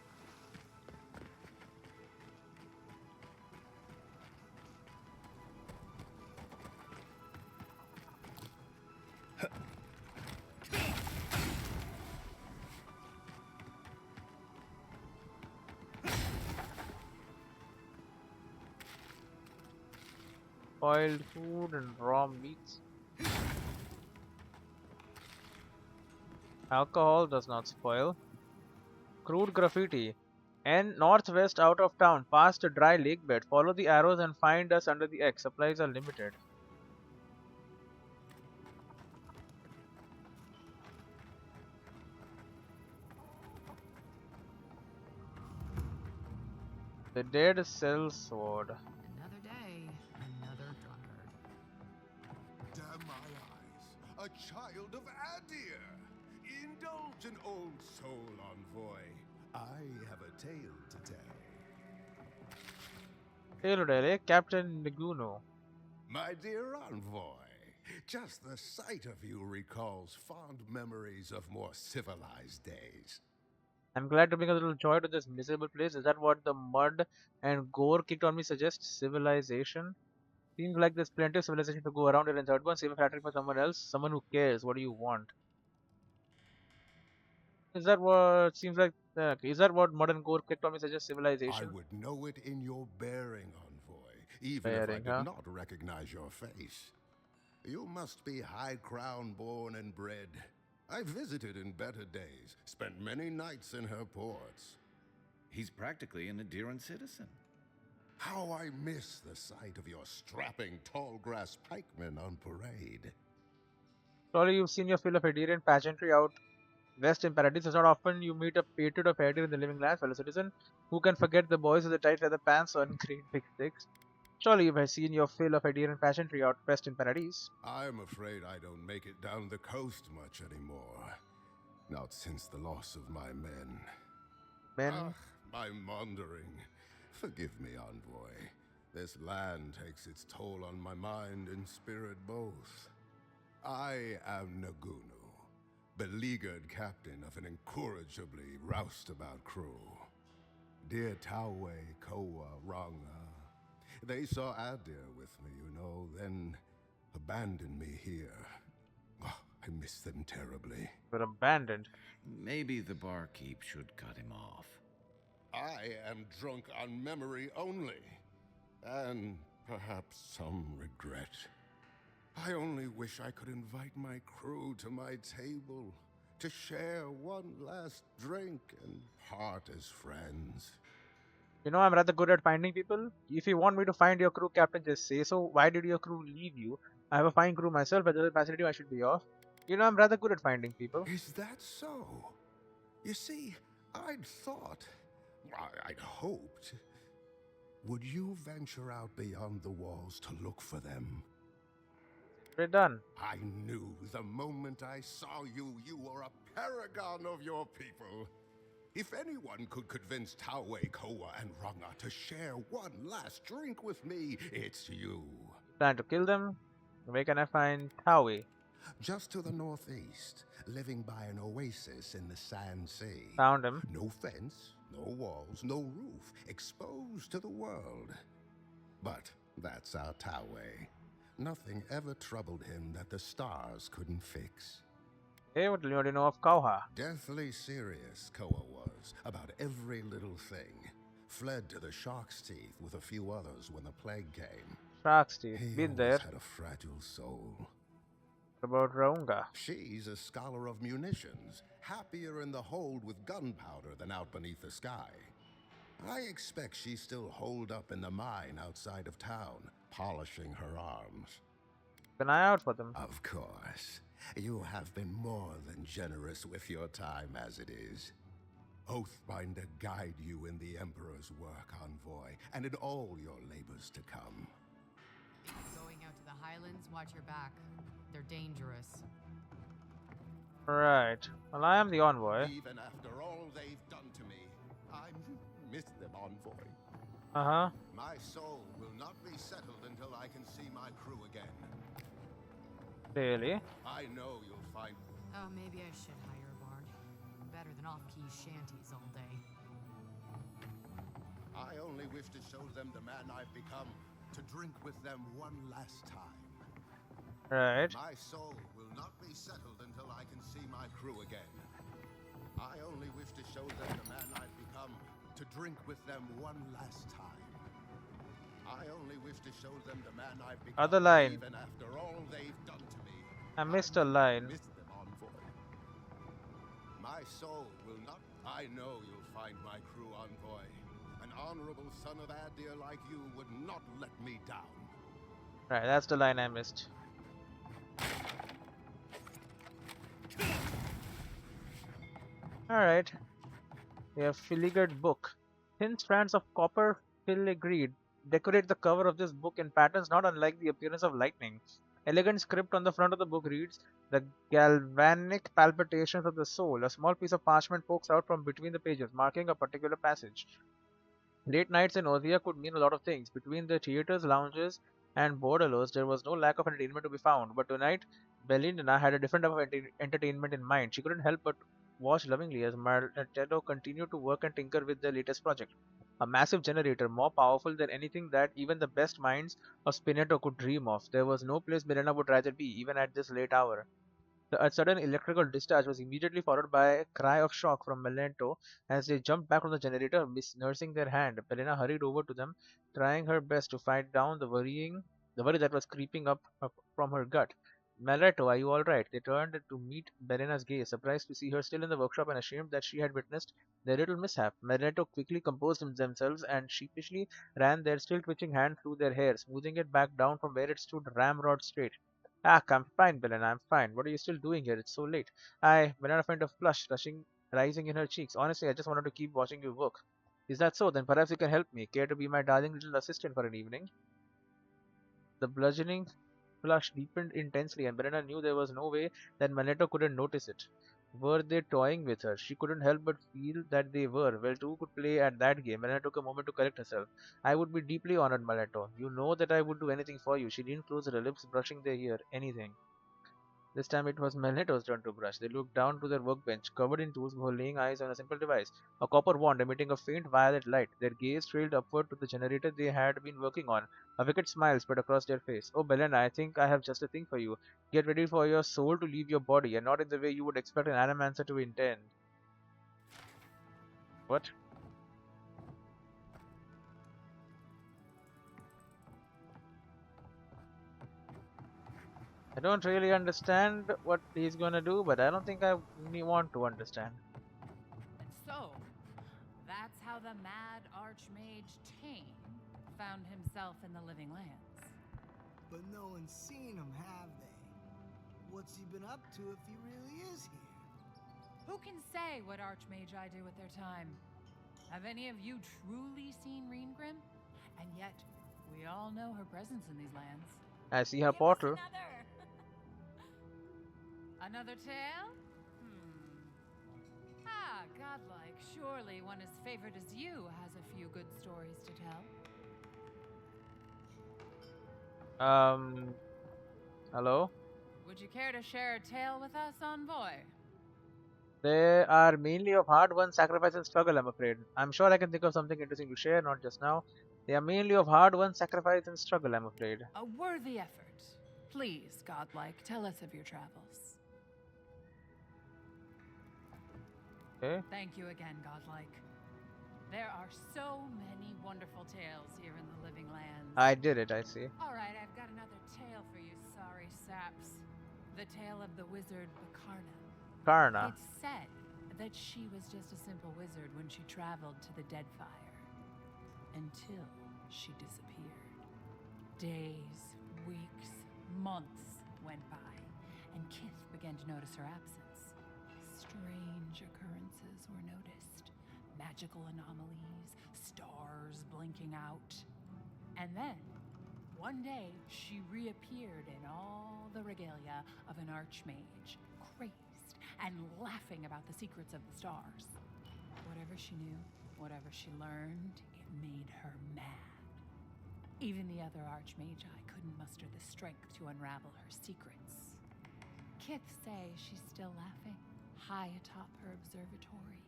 Boiled food and raw meats. Alcohol does not spoil. Crude graffiti. And northwest out of town, past a dry lake bed. Follow the arrows and find us under the X. Supplies are limited. The dead cell sword. Another day, another drunkard. Damn my eyes! A child of Aedyr! Indulge an old soul, envoy. I have a tale to tell. Hello there, Captain Naguno. My dear envoy, just the sight of you recalls fond memories of more civilized days. I'm glad to bring a little joy to this miserable place. Is that what the mud and gore kicked on me suggests? Civilization? Seems like there's plenty of civilization to go around here in third one. Save a flattery for someone else. Someone who cares. What do you want? Is that what seems like? Is that what modern gore kicked on me suggests? Civilization? I would know it in your bearing, envoy, even if I did not recognize your face. You must be high crown born and bred. I visited in better days, spent many nights in her ports. He's practically an Aedyran citizen. How I miss the sight of your strapping tall grass pikemen on parade. Surely you've seen your fill of Aedyran pageantry out west in Paradise. It's not often you meet a patriot of Aedyr in the living land, fellow citizen. Who can forget the boys with the tight leather pants and green big sticks? Surely you've seen your fill of Aedyran pageantry out west in Paradise. I'm afraid I don't make it down the coast much anymore. Not since the loss of my men. Men? My maundering. Forgive me, envoy. This land takes its toll on my mind and spirit both. I am Nagunu, beleaguered captain of an incorrigibly roustabout crew. Dear Tawe, Koa, Ranga. They saw Aedyr with me, then abandoned me here. Oh, I miss them terribly. But abandoned? Maybe the barkeep should cut him off. I am drunk on memory only, and perhaps some regret. I only wish I could invite my crew to my table, to share one last drink and part as friends. You know, I'm rather good at finding people. If you want me to find your crew captain, just say so. Why did your crew leave you? I have a fine crew myself, but the facility I should be off. You know, I'm rather good at finding people. Is that so? You see, I'd thought, I'd hoped. Would you venture out beyond the walls to look for them? We're done. I knew the moment I saw you, you were a paragon of your people. If anyone could convince Taue, Koa, and Runga to share one last drink with me, it's you. Plan to kill them? Where can I find Taue? Just to the northeast, living by an oasis in the Sand Sea. Found him. No fence, no walls, no roof, exposed to the world. But that's our Taue. Nothing ever troubled him that the stars couldn't fix. Hey, what do you know of Kauha? Deathly serious, Koa was, about every little thing. Fled to the Shark's Teeth with a few others when the plague came. Shark's Teeth, He been always there. had a fragile soul. What about Raunga? She's a scholar of munitions, happier in the hold with gunpowder than out beneath the sky. I expect she's still holed up in the mine outside of town, polishing her arms. Keep an eye out for them. Of course. You have been more than generous with your time as it is. Oathbinder guide you in the Emperor's work, Envoy, and in all your labors to come. Going out to the Highlands, watch your back. They're dangerous. Right. Well, I am the envoy. Even after all they've done to me, I miss them, Envoy. Uh-huh. My soul will not be settled until I can see my crew again. Really? I know you'll find... Oh, maybe I should hire a barn. Better than off-key shanties all day. I only wish to show them the man I've become, to drink with them one last time. Right. My soul will not be settled until I can see my crew again. I only wish to show them the man I've become, to drink with them one last time. I only wish to show them the man I've become, Other line. even after all they've done to me. I missed a line. Miss them, Envoy. My soul will not... I know you'll find my crew, Envoy. An honorable son of Aedyr like you would not let me down. Right, that's the line I missed. Alright. We have filigree book. Thin strands of copper filigreed decorate the cover of this book in patterns not unlike the appearance of lightning. Elegant script on the front of the book reads, "The galvanic palpitations of the soul." A small piece of parchment pokes out from between the pages, marking a particular passage. Late nights in Othia could mean a lot of things. Between the theaters, lounges, and bordellos, there was no lack of entertainment to be found. But tonight, Belinda had a different type of entertainment in mind. She couldn't help but watch lovingly as Martello continued to work and tinker with their latest project. A massive generator, more powerful than anything that even the best minds of Spinetto could dream of. There was no place Belinda would rather be, even at this late hour. A sudden electrical discharge was immediately followed by a cry of shock from Melento as they jumped back from the generator, nursing their hand. Belena hurried over to them, trying her best to fight down the worry that was creeping up from her gut. Melento, are you all right? They turned to meet Belena's gaze, surprised to see her still in the workshop and ashamed that she had witnessed their little mishap. Melento quickly composed themselves and sheepishly ran their still twitching hand through their hair, smoothing it back down from where it stood ramrod straight. Ah, I'm fine, Belen, I'm fine. What are you still doing here? It's so late. Belena found a flush rising in her cheeks. Honestly, I just wanted to keep watching you work. Is that so? Then perhaps you can help me. Care to be my darling little assistant for an evening? The bludgeoning flush deepened intensely, and Belena knew there was no way that Magneto couldn't notice it. Were they toying with her? She couldn't help but feel that they were. Well, two could play at that game. Melena took a moment to correct herself. I would be deeply honored, Maleto. You know that I would do anything for you. She didn't close her lips, brushing their hair. Anything. This time it was Melneto's turn to brush. They looked down to their workbench, covered in tools, before laying eyes on a simple device, a copper wand emitting a faint violet light. Their gaze trailed upward to the generator they had been working on. A wicked smile spread across their face. Oh, Belena, I think I have just a thing for you. Get ready for your soul to leave your body, and not in the way you would expect an animancer to intend. What? I don't really understand what he's gonna do, but I don't think I want to understand. So, that's how the mad archmage Tane found himself in the living lands. But no one's seen him, have they? What's he been up to if he really is here? Who can say what archmage do with their time? Have any of you truly seen Reengrim? And yet, we all know her presence in these lands. I see her portal. Another tale? Ah, godlike. Surely one as favored as you has a few good stories to tell. Hello? Would you care to share a tale with us, envoy? They are mainly of hard-won sacrifice and struggle, I'm afraid. I'm sure I can think of something interesting to share, not just now. They are mainly of hard-won sacrifice and struggle, I'm afraid. A worthy effort. Please, godlike, tell us of your travels. Okay. Thank you again, godlike. There are so many wonderful tales here in the living lands. I did it, I see. Alright, I've got another tale for you, sorry saps. The tale of the wizard Bakarna. Karna. It's said that she was just a simple wizard when she traveled to the Deadfire. Until she disappeared. Days, weeks, months went by, and Kith began to notice her absence. Strange occurrences were noticed. Magical anomalies, stars blinking out. And then, one day, she reappeared in all the regalia of an archmage, crazed and laughing about the secrets of the stars. Whatever she knew, whatever she learned, it made her mad. Even the other archmagi couldn't muster the strength to unravel her secrets. Kith say she's still laughing, high atop her observatory,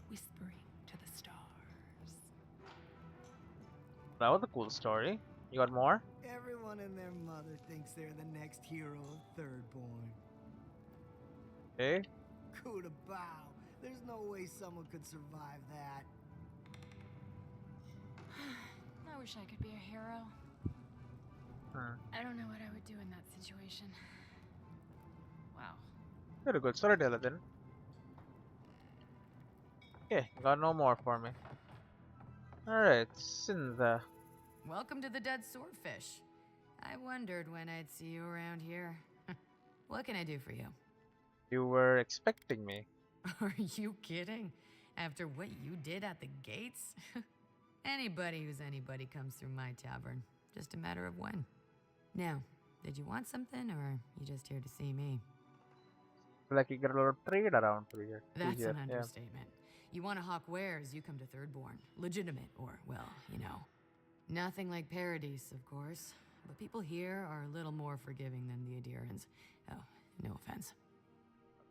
whispering to the stars. That was a cool story. You got more? Everyone and their mother thinks they're the next hero of Thirdborn. Okay. Kuda bow. There's no way someone could survive that. I wish I could be a hero. I don't know what I would do in that situation. Wow. You're a good storyteller then. Okay, got no more for me. Alright, Sindha. Welcome to the Dead Swordfish. I wondered when I'd see you around here. What can I do for you? You were expecting me. Are you kidding? After what you did at the gates? Anybody who's anybody comes through my tavern. Just a matter of when. Now, did you want something, or are you just here to see me? Like you get a lot of trade around through here. That's an understatement. You want to hawk wares, you come to Thirdborn. Legitimate, or, well, you know. Nothing like Paradise, of course. But people here are a little more forgiving than the Aedyrans. Oh, no offense.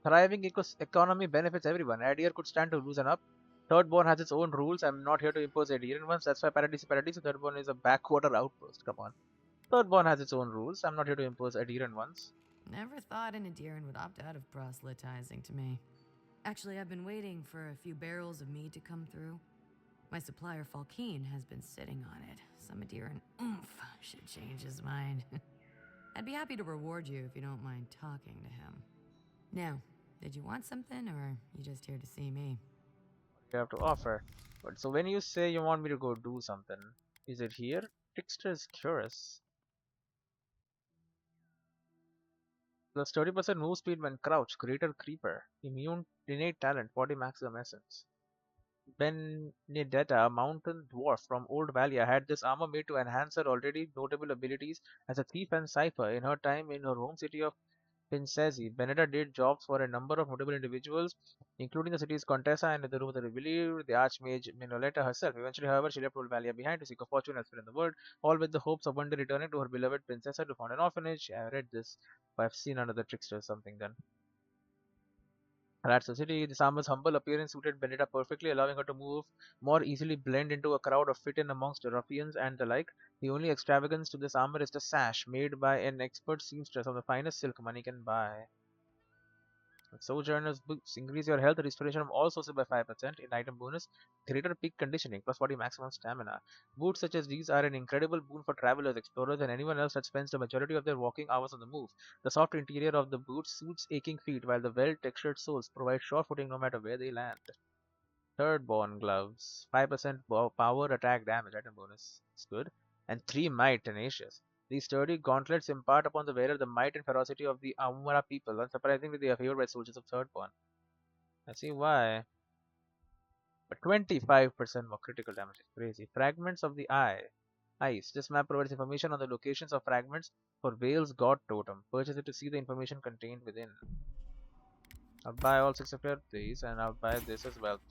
Thriving economy benefits everyone. Aedyr could stand to loosen up. Thirdborn has its own rules. I'm not here to impose Aedyran ones. That's why Paradise is Paradise. Thirdborn is a backwater outpost. Come on. Thirdborn has its own rules. I'm not here to impose Aedyran ones. Never thought an Aedyran would opt out of proselytizing to me. Actually, I've been waiting for a few barrels of mead to come through. My supplier Falkeen has been sitting on it. Some Aedyran oomph should change his mind. I'd be happy to reward you if you don't mind talking to him. Now, did you want something, or are you just here to see me? You have to offer. But so when you say you want me to go do something, is it here? Trickster is curious. Plus 30% move speed when crouched. Greater creeper. Immune innate talent. Body maximum essence. Benedetta, mountain dwarf from Old Valia, had this armor made to enhance her already notable abilities as a thief and cipher. In her time in her home city of Pinsezi, Benedetta did jobs for a number of notable individuals, including the city's Contessa and the room of the Revealed, the Archmage Minoletta herself. Eventually, however, she left Old Valia behind to seek a fortune elsewhere in the world, all with the hopes of one day returning to her beloved Princessa to found an orphanage. I read this, but I've seen another trickster or something then. That's the city. This armor's humble appearance suited Benedetta perfectly, allowing her to move more easily blend into a crowd or fit in amongst ruffians and the like. The only extravagance to this armor is the sash, made by an expert seamstress of the finest silk money can buy. Sojourner's boots increase your health restoration of all sources by 5%. In item bonus, greater peak conditioning plus 40 maximum stamina. Boots such as these are an incredible boon for travelers, explorers, and anyone else that spends the majority of their walking hours on the move. The soft interior of the boots suits aching feet, while the well-textured soles provide sure footing no matter where they land. Third born gloves. 5% power attack damage. Item bonus. It's good. And 3 might. Tenacious. These sturdy gauntlets impart upon the wearer the might and ferocity of the Amura people. Unsurprisingly, they are favored by soldiers of third born. I see why. But 25% more critical damage is crazy. Fragments of the eye. Ice. This map provides information on the locations of fragments for Vale's god totem. Purchase it to see the information contained within. I'll buy all 6 of these, and I'll buy this as well.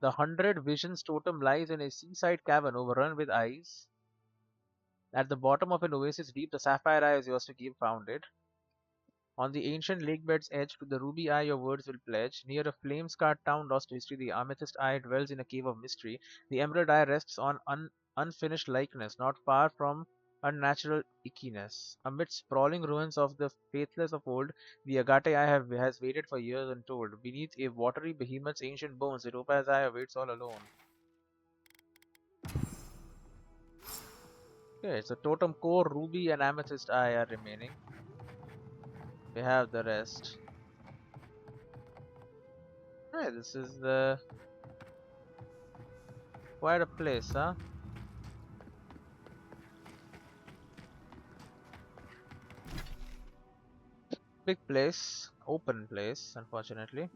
The 100 Visions totem lies in a seaside cavern overrun with eyes. At the bottom of an oasis deep, the sapphire eye is yours to keep founded. On the ancient lakebed's edge, to the ruby eye your words will pledge. Near a flame-scarred town lost to history, the amethyst eye dwells in a cave of mystery. The emerald eye rests on unfinished likeness, not far from unnatural ickiness. Amid sprawling ruins of the faithless of old, the agate eye has waited for years untold. Beneath a watery behemoth's ancient bones, the topaz eye awaits all alone. Okay, so totem core, ruby, and amethyst eye are remaining. We have the rest. Hey, this is the quite a place, huh? Big place, open place, unfortunately.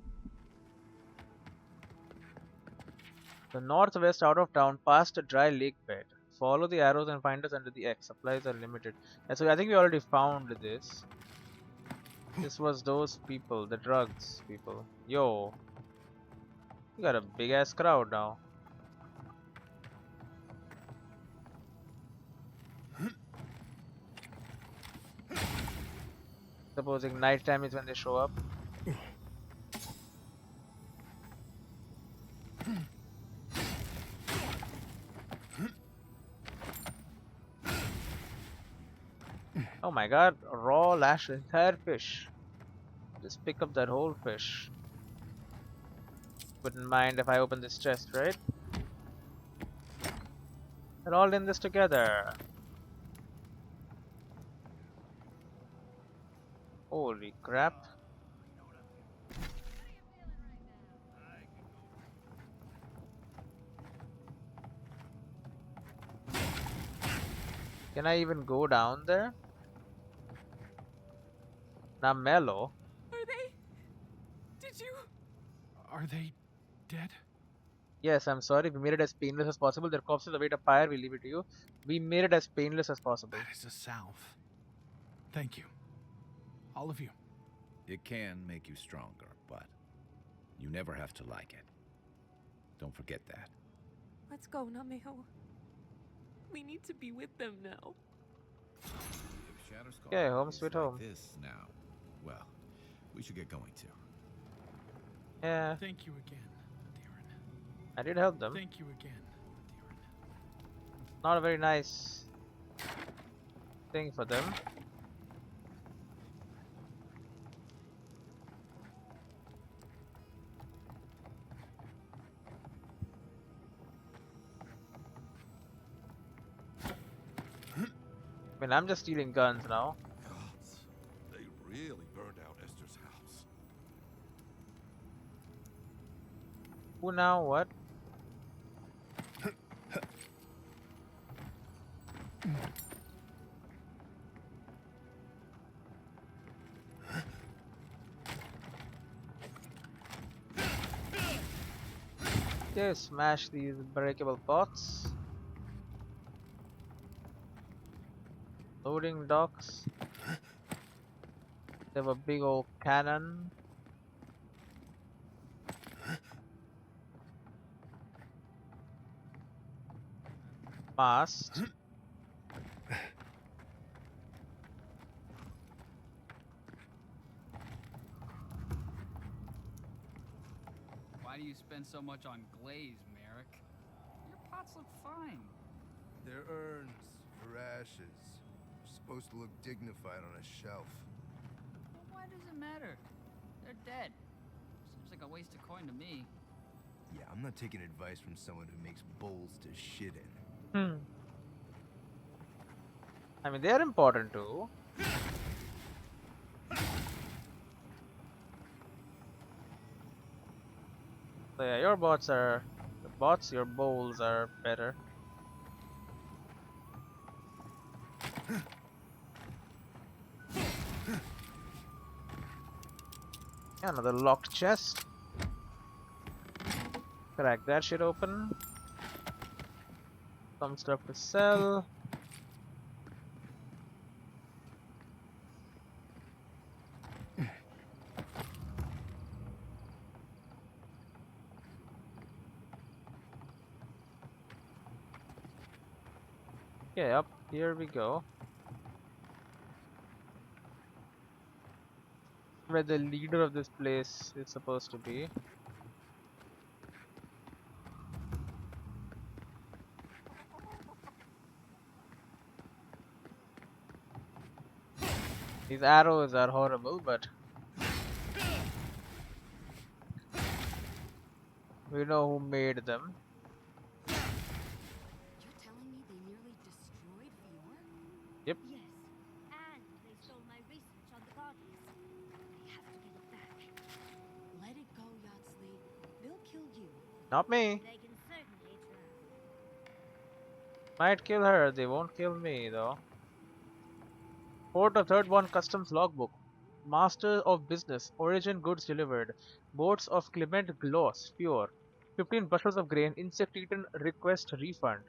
The northwest out of town, past a dry lake bed. Follow the arrows and find us under the X. Supplies are limited. And so I think we already found this. This was those people, the drugs people. Yo, you got a big ass crowd now. Supposing nighttime is when they show up. Oh my god, raw lash entire fish. Just pick up that whole fish. Wouldn't mind if I open this chest, right? We're all in this together. Holy crap. Can I even go down there? Now Mellow. Are they? Did you? Are they dead? Yes, I'm sorry. We made it as painless as possible. Their corpses await a pyre. We leave it to you. We made it as painless as possible. That is a salve. Thank you. All of you. It can make you stronger, but you never have to like it. Don't forget that. Let's go, Nameho. We need to be with them now. Okay, home sweet home. Like this now. Well, we should get going too. Yeah. Thank you again, Aedyr. I did help them. Thank you again, Aedyr. Not a very nice thing for them. I mean, I'm just stealing guns now. Gods, they really burned out Esther's house. Who now? What? Okay, smash these breakable pots. Loading docks. They have a big old cannon. Mast. Why do you spend so much on glaze, Merrick? Your pots look fine. They're urns for ashes. Supposed to look dignified on a shelf. Well, why does it matter? They're dead. Seems like a waste of coin to me. Yeah, I'm not taking advice from someone who makes bowls to shit in. I mean, they're important too. So yeah, your bowls are better. Another locked chest. Crack that shit open. Some stuff to sell. Okay, up here we go. Where the leader of this place is supposed to be. These arrows are horrible, but we know who made them. You're telling me they nearly destroyed Fior? Yep. Yes, and they stole my research on the bodies. They have to get it back. Let it go, Yatsley. They'll kill you. Not me. They can certainly try. Might kill her, they won't kill me though. Port of Third One Customs Logbook. Master of Business. Origin goods delivered. Boats of Clement Gloss. Pure. 15 bushels of grain. Insect-eaten. Request refund.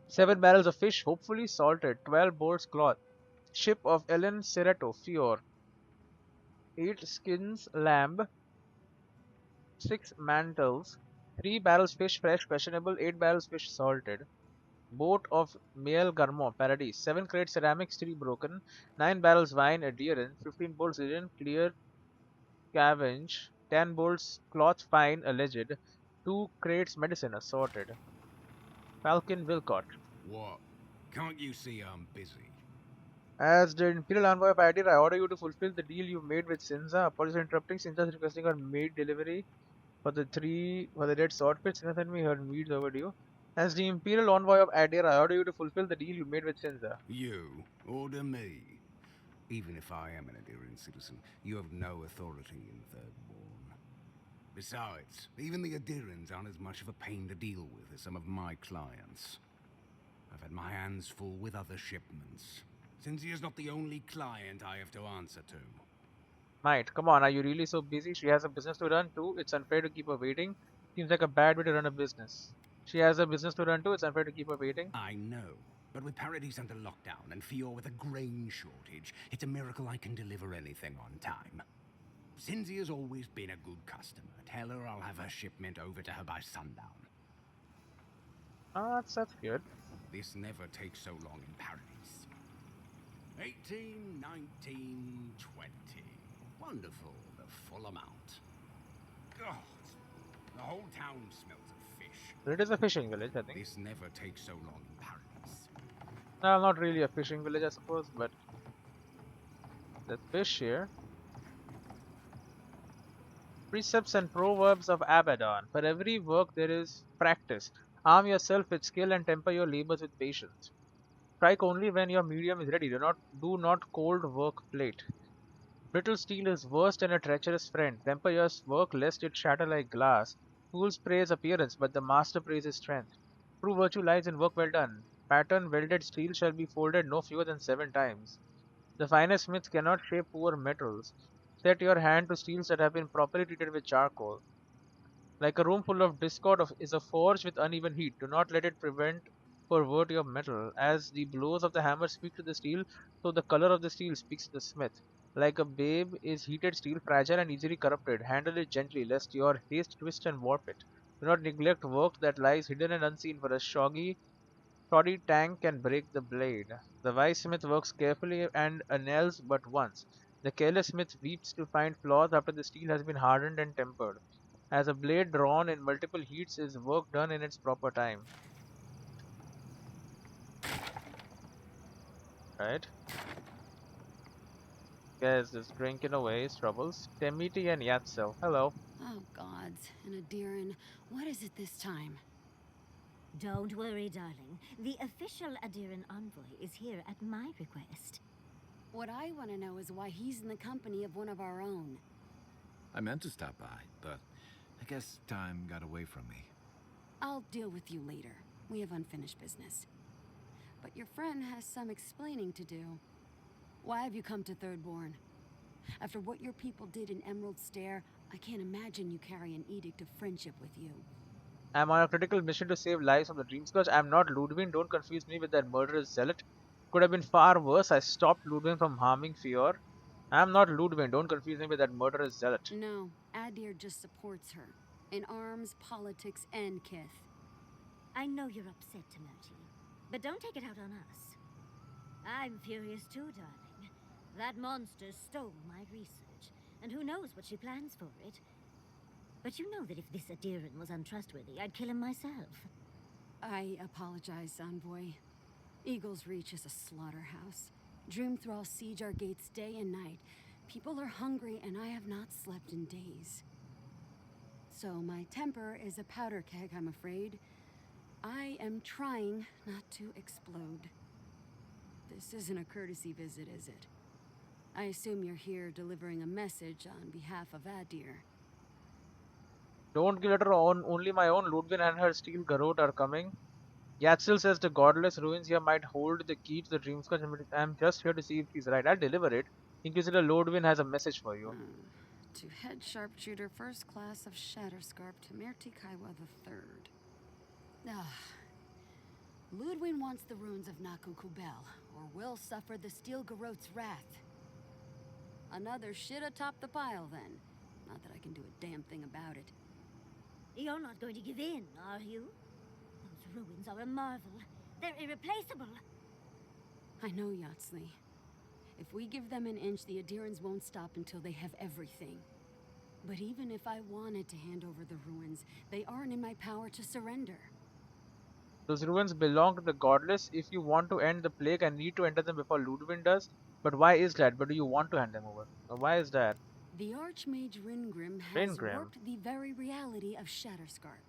7 barrels of fish, hopefully salted. 12 boards cloth. Ship of Ellen Cereto. Pure. 8 skins lamb. 6 mantles. 3 barrels fish fresh questionable. 8 barrels fish salted. Boat of Miel Garmo, Paradise. 7 crates ceramics, 3 broken. 9 barrels wine, Aedyr. 15 bolts hidden, clear, scavenge. 10 bolts cloth fine, alleged. 2 crates medicine, assorted. Falcon Wilcott. What? Can't you see I'm busy? As the Imperial Envoy of Aedyr, I order you to fulfill the deal you made with Sinza. Apologies for interrupting. Sinza is requesting her maid delivery for the dead sword pit. Sinza sent me her meads overdue. As the Imperial Envoy of Aedyr, I order you to fulfill the deal you made with Sinza. You order me? Even if I am an Aedyrian citizen, you have no authority in Thirdborn. Besides, even the Aedyrians aren't as much of a pain to deal with as some of my clients. I've had my hands full with other shipments. Cynthia is not the only client I have to answer to. Mate, come on, are you really so busy? She has a business to run too. It's unfair to keep her waiting. Seems like a bad way to run a business. She has a business to run too. It's unfair to keep her waiting. I know, but with Paradise under lockdown and Fior with a grain shortage, it's a miracle I can deliver anything on time. Cynthia's always been a good customer. Tell her I'll have her shipment over to her by sundown. That's good. This never takes so long in Paradise. 18, 19, 20. Wonderful, the full amount. God, the whole town smells of fish. It is a fishing village, I think. This never takes so long in Paradise. No, not really a fishing village, I suppose, but there's fish here. Precepts and proverbs of Abaddon. For every work there is practice. Arm yourself with skill and temper your labors with patience. Strike only when your medium is ready. Do not cold work plate. Brittle steel is worse than a treacherous friend. Temper your work lest it shatter like glass. Fools praise appearance, but the master praises strength. True virtue lies in work well done. Pattern welded steel shall be folded no fewer than 7 times. The finest smith cannot shape poor metals. Set your hand to steels that have been properly treated with charcoal. Like a room full of discord is a forge with uneven heat. Do not let it prevent pervert your metal. As the blows of the hammer speak to the steel, so the color of the steel speaks to the smith. Like a babe is heated steel, fragile and easily corrupted. Handle it gently, lest your haste twist and warp it. Do not neglect work that lies hidden and unseen, for a shoddy tang can break the blade. The wise smith works carefully and anneals but once. The careless smith weeps to find flaws after the steel has been hardened and tempered. As a blade drawn in multiple heats is work done in its proper time. Right? Guys, just drinking away his troubles. Temiti and Yatzel. Hello. Oh gods, and Aedyr, what is it this time? Don't worry, darling. The official Aedyr envoy is here at my request. What I want to know is why he's in the company of one of our own. I meant to stop by, but I guess time got away from me. I'll deal with you later. We have unfinished business. But your friend has some explaining to do. Why have you come to Thirdborn? After what your people did in Emerald Stair, I can't imagine you carry an edict of friendship with you. I'm on a critical mission to save lives from the Dreamscourge. I'm not Ludwig. Don't confuse me with that murderous zealot. Could have been far worse. I stopped Ludwig from harming Fior. I'm not Ludwig. Don't confuse me with that murderous zealot. No, Aedyr just supports her. In arms, politics, and kith. I know you're upset, Timothy, but don't take it out on us. I'm furious too, darling. That monster stole my research, and who knows what she plans for it. But you know that if this Aedyran was untrustworthy, I'd kill him myself. I apologize, Envoy. Eagle's Reach is a slaughterhouse. Dreamthralls siege our gates day and night. People are hungry, and I have not slept in days. So my temper is a powder keg, I'm afraid. I am trying not to explode. This isn't a courtesy visit, is it? I assume you're here delivering a message on behalf of Aedyr. Don't let her on. Only my own Ludwig and her steel garrote are coming. Yatsil says the godless ruins here might hold the key to the Dreamscourge. I'm just here to see if she's right. I'll deliver it. Inquisitor Ludwig has a message for you. To head sharpshooter first class of Shatterscarp to Mirti Kaiwa III. Ludwig wants the ruins of Naku Kubel, or will suffer the Steel Garrote's wrath. Another shit atop the pile, then. Not that I can do a damn thing about it. You're not going to give in, are you? Those ruins are a marvel. They're irreplaceable. I know, Yatsley. If we give them an inch, the Aedyrans won't stop until they have everything. But even if I wanted to hand over the ruins, they aren't in my power to surrender. Those ruins belong to the godless. If you want to end the plague, I need to enter them before Ludwig does. But why is that? But do you want to hand them over? Why is that? The Archmage Ringrim has warped the very reality of Shatterscarp.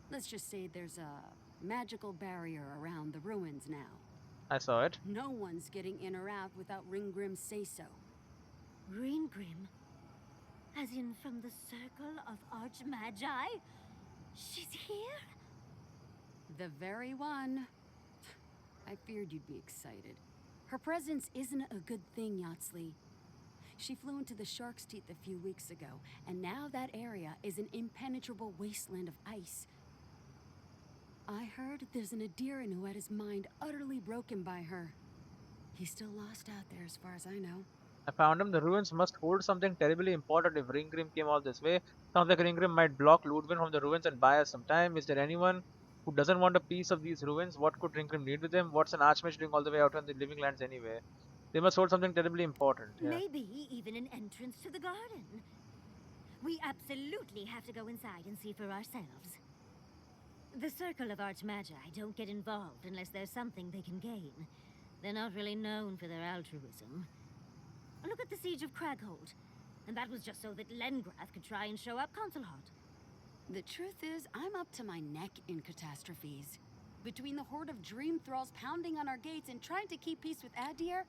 Let's just say there's a magical barrier around the ruins now. I saw it. No one's getting in or out without Ringgrim's say-so. Ringgrim? As in from the Circle of Archmagi? She's here? The very one. I feared you'd be excited. Her presence isn't a good thing, Yatsley. She flew into the Shark's Teeth a few weeks ago, and now that area is an impenetrable wasteland of ice. I heard there's an Aedyran who had his mind utterly broken by her. He's still lost out there as far as I know. I found him. The ruins must hold something terribly important if Ringgrim came all this way. Sounds like Ringgrim might block Ludwig from the ruins and buy us some time. Is there anyone who doesn't want a piece of these ruins? What could Ringgrim need with them? What's an Archmage doing all the way out on the Living Lands anyway? They must hold something terribly important. Yeah. Maybe even an entrance to the garden. We absolutely have to go inside and see for ourselves. The Circle of Archmagi don't get involved unless there's something they can gain. They're not really known for their altruism. Look at the Siege of Craghold. And that was just so that Lengrath could try and show up Consulhot. The truth is, I'm up to my neck in catastrophes. Between the horde of Dreamthralls pounding on our gates and trying to keep peace with Aedyr.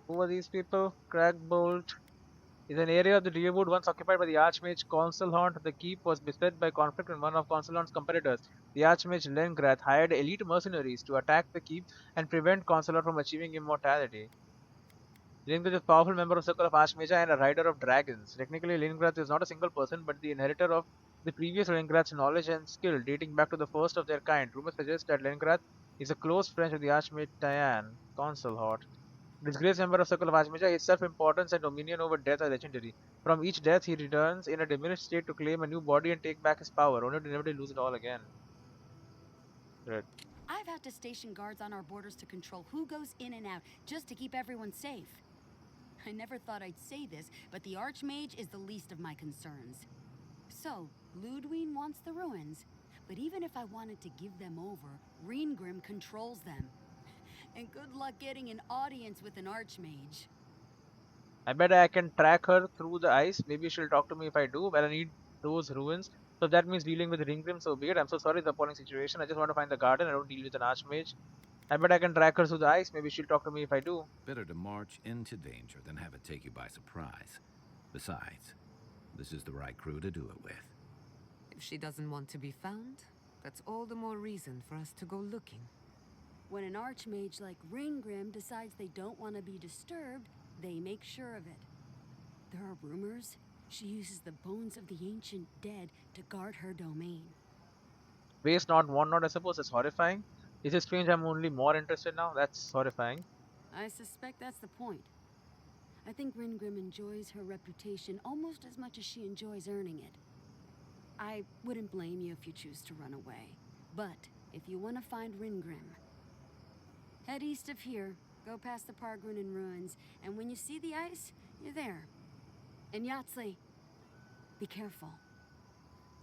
Who are these people? Cragbolt is an area of the Deerwood once occupied by the Archmage Consulhot. The keep was beset by conflict with one of Consulhot's competitors. The Archmage Lengrath hired elite mercenaries to attack the keep and prevent Consulhot from achieving immortality. Lengrath is a powerful member of Circle of Archmagi and a rider of dragons. Technically, Lengrath is not a single person, but the inheritor of the previous Lengrath's knowledge and skill dating back to the first of their kind. Rumors suggest that Lengrath is a close friend of the Archmage Tyann, Consulhot. Disgraced member of Circle of Archmagi, his self-importance and dominion over death are legendary. From each death, he returns in a diminished state to claim a new body and take back his power, only to never lose it all again. Good. I've had to station guards on our borders to control who goes in and out, just to keep everyone safe. I never thought I'd say this, but the Archmage is the least of my concerns. So, Ludwig wants the ruins, but even if I wanted to give them over, Ringgrim controls them. And good luck getting an audience with an Archmage. I bet I can track her through the ice. Maybe she'll talk to me if I do, but I need those ruins. So if that means dealing with Ringgrim, so be it. I'm so sorry, it's an appalling situation. I just want to find the garden. I don't deal with an Archmage. I bet I can track her through the ice. Maybe she'll talk to me if I do. Better to march into danger than have it take you by surprise. Besides, this is the right crew to do it with. If she doesn't want to be found, that's all the more reason for us to go looking. When an archmage like Ringrim decides they don't want to be disturbed, they make sure of it. There are rumors she uses the bones of the ancient dead to guard her domain. Waste not, want not, I suppose. It's horrifying. Is it strange I'm only more interested now? That's horrifying. I suspect that's the point. I think Ringrim enjoys her reputation almost as much as she enjoys earning it. I wouldn't blame you if you choose to run away. But if you want to find Ringrim, head east of here, go past the Pargrunin ruins, and when you see the ice, you're there. And Yahtzee, be careful.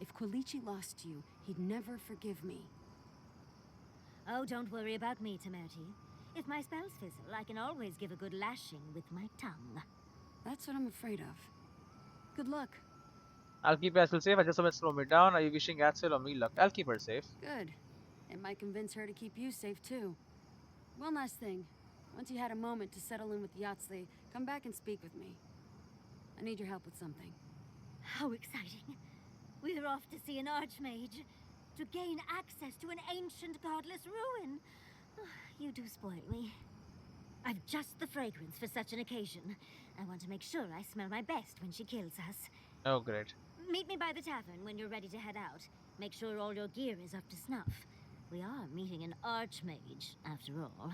If Quilichi lost you, he'd never forgive me. Oh, don't worry about me, Temerity. If my spells fizzle, I can always give a good lashing with my tongue. That's what I'm afraid of. Good luck. I'll keep Yatsel safe. I just want to slow me down. Are you wishing Yatsel or me luck? I'll keep her safe. Good. It might convince her to keep you safe, too. One last thing. Once you had a moment to settle in with Yahtzee, come back and speak with me. I need your help with something. How exciting. We're off to see an archmage. To gain access to an ancient godless ruin. You do spoil me. I've just the fragrance for such an occasion. I want to make sure I smell my best when she kills us. Oh, great. Meet me by the tavern when you're ready to head out. Make sure all your gear is up to snuff. We are meeting an archmage, after all.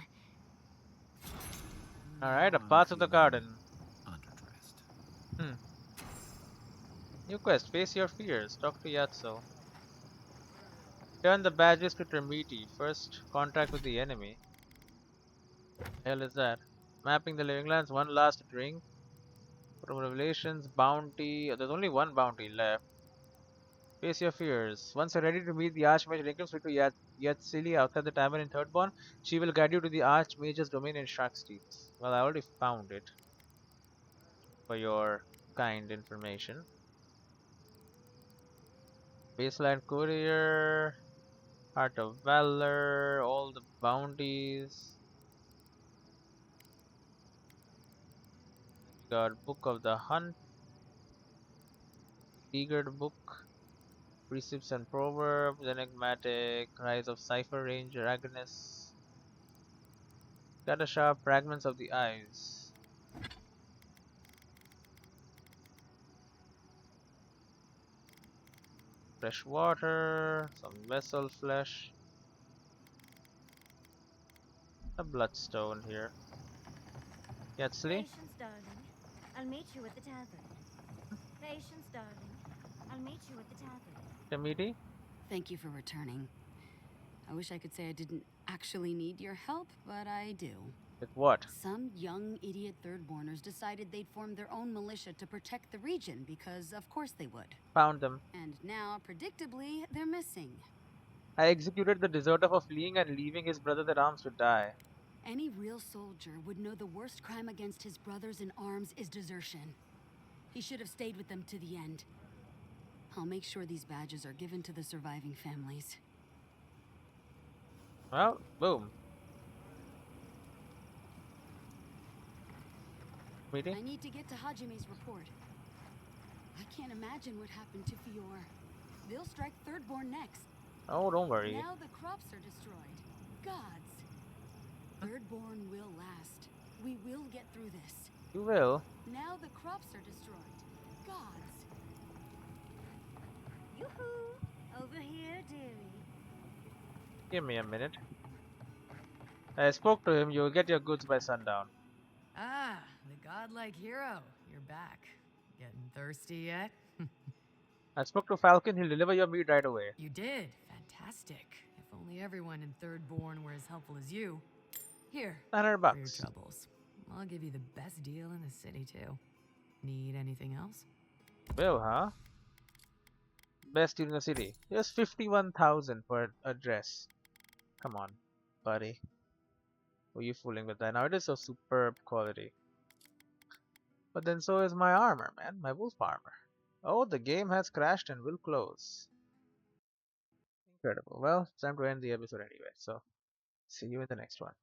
Alright, a path to the garden. Underdressed. New quest, face your fears. Talk to Yatso. Turn the badges to Tremiti. First, contact with the enemy. Hell is that? Mapping the living lands, one last drink. From Revelations, bounty. There's only one bounty left. Face your fears. Once you're ready to meet the Archmage, Rinkum, speak to Yatsili outside the tavern in Thirdborn. She will guide you to the Archmage's domain in Sharksteep. Well, I already found it. For your kind information. Baseline Courier. Heart of Valor. All the bounties. Got Book of the Hunt. Eagered Book. Precepts and Proverbs, Enigmatic, Rise of Cipher Ranger, Agnes, Sharp, Fragments of the Eyes. Fresh water, some vessel flesh, a bloodstone here. Yatsli? Patience, darling. I'll meet you at the tavern. Patience, darling. I'll meet you at the tavern. Temiti? Thank you for returning. I wish I could say I didn't actually need your help, but I do. With what? Some young idiot Thirdborners decided they'd form their own militia to protect the region because of course they would. Found them. And now, predictably, they're missing. I executed the deserter for fleeing and leaving his brothers at arms to die. Any real soldier would know the worst crime against his brothers in arms is desertion. He should have stayed with them to the end. I'll make sure these badges are given to the surviving families. Well, boom. Meeting? I need to get to Hajime's report. I can't imagine what happened to Fior. They'll strike Thirdborn next. Oh, don't worry. Now the crops are destroyed. Gods. Thirdborn will last. We will get through this. You will. Now the crops are destroyed. Gods. Yoo-hoo! Over here, dearie. Give me a minute. I spoke to him. You'll get your goods by sundown. Ah, the godlike hero. You're back. Getting thirsty yet? I spoke to Falcon. He'll deliver your meat right away. You did? Fantastic. If only everyone in Thirdborn were as helpful as you. Here, $900 for your troubles. I'll give you the best deal in the city, too. Need anything else? Well, huh? Best deal in the city. Here's 51,000 for a dress. Come on, buddy. Were you fooling with that? Now it is of superb quality. But then so is my armor, man. My wolf armor. Oh, the game has crashed and will close. Incredible. Well, it's time to end the episode anyway. So, see you in the next one.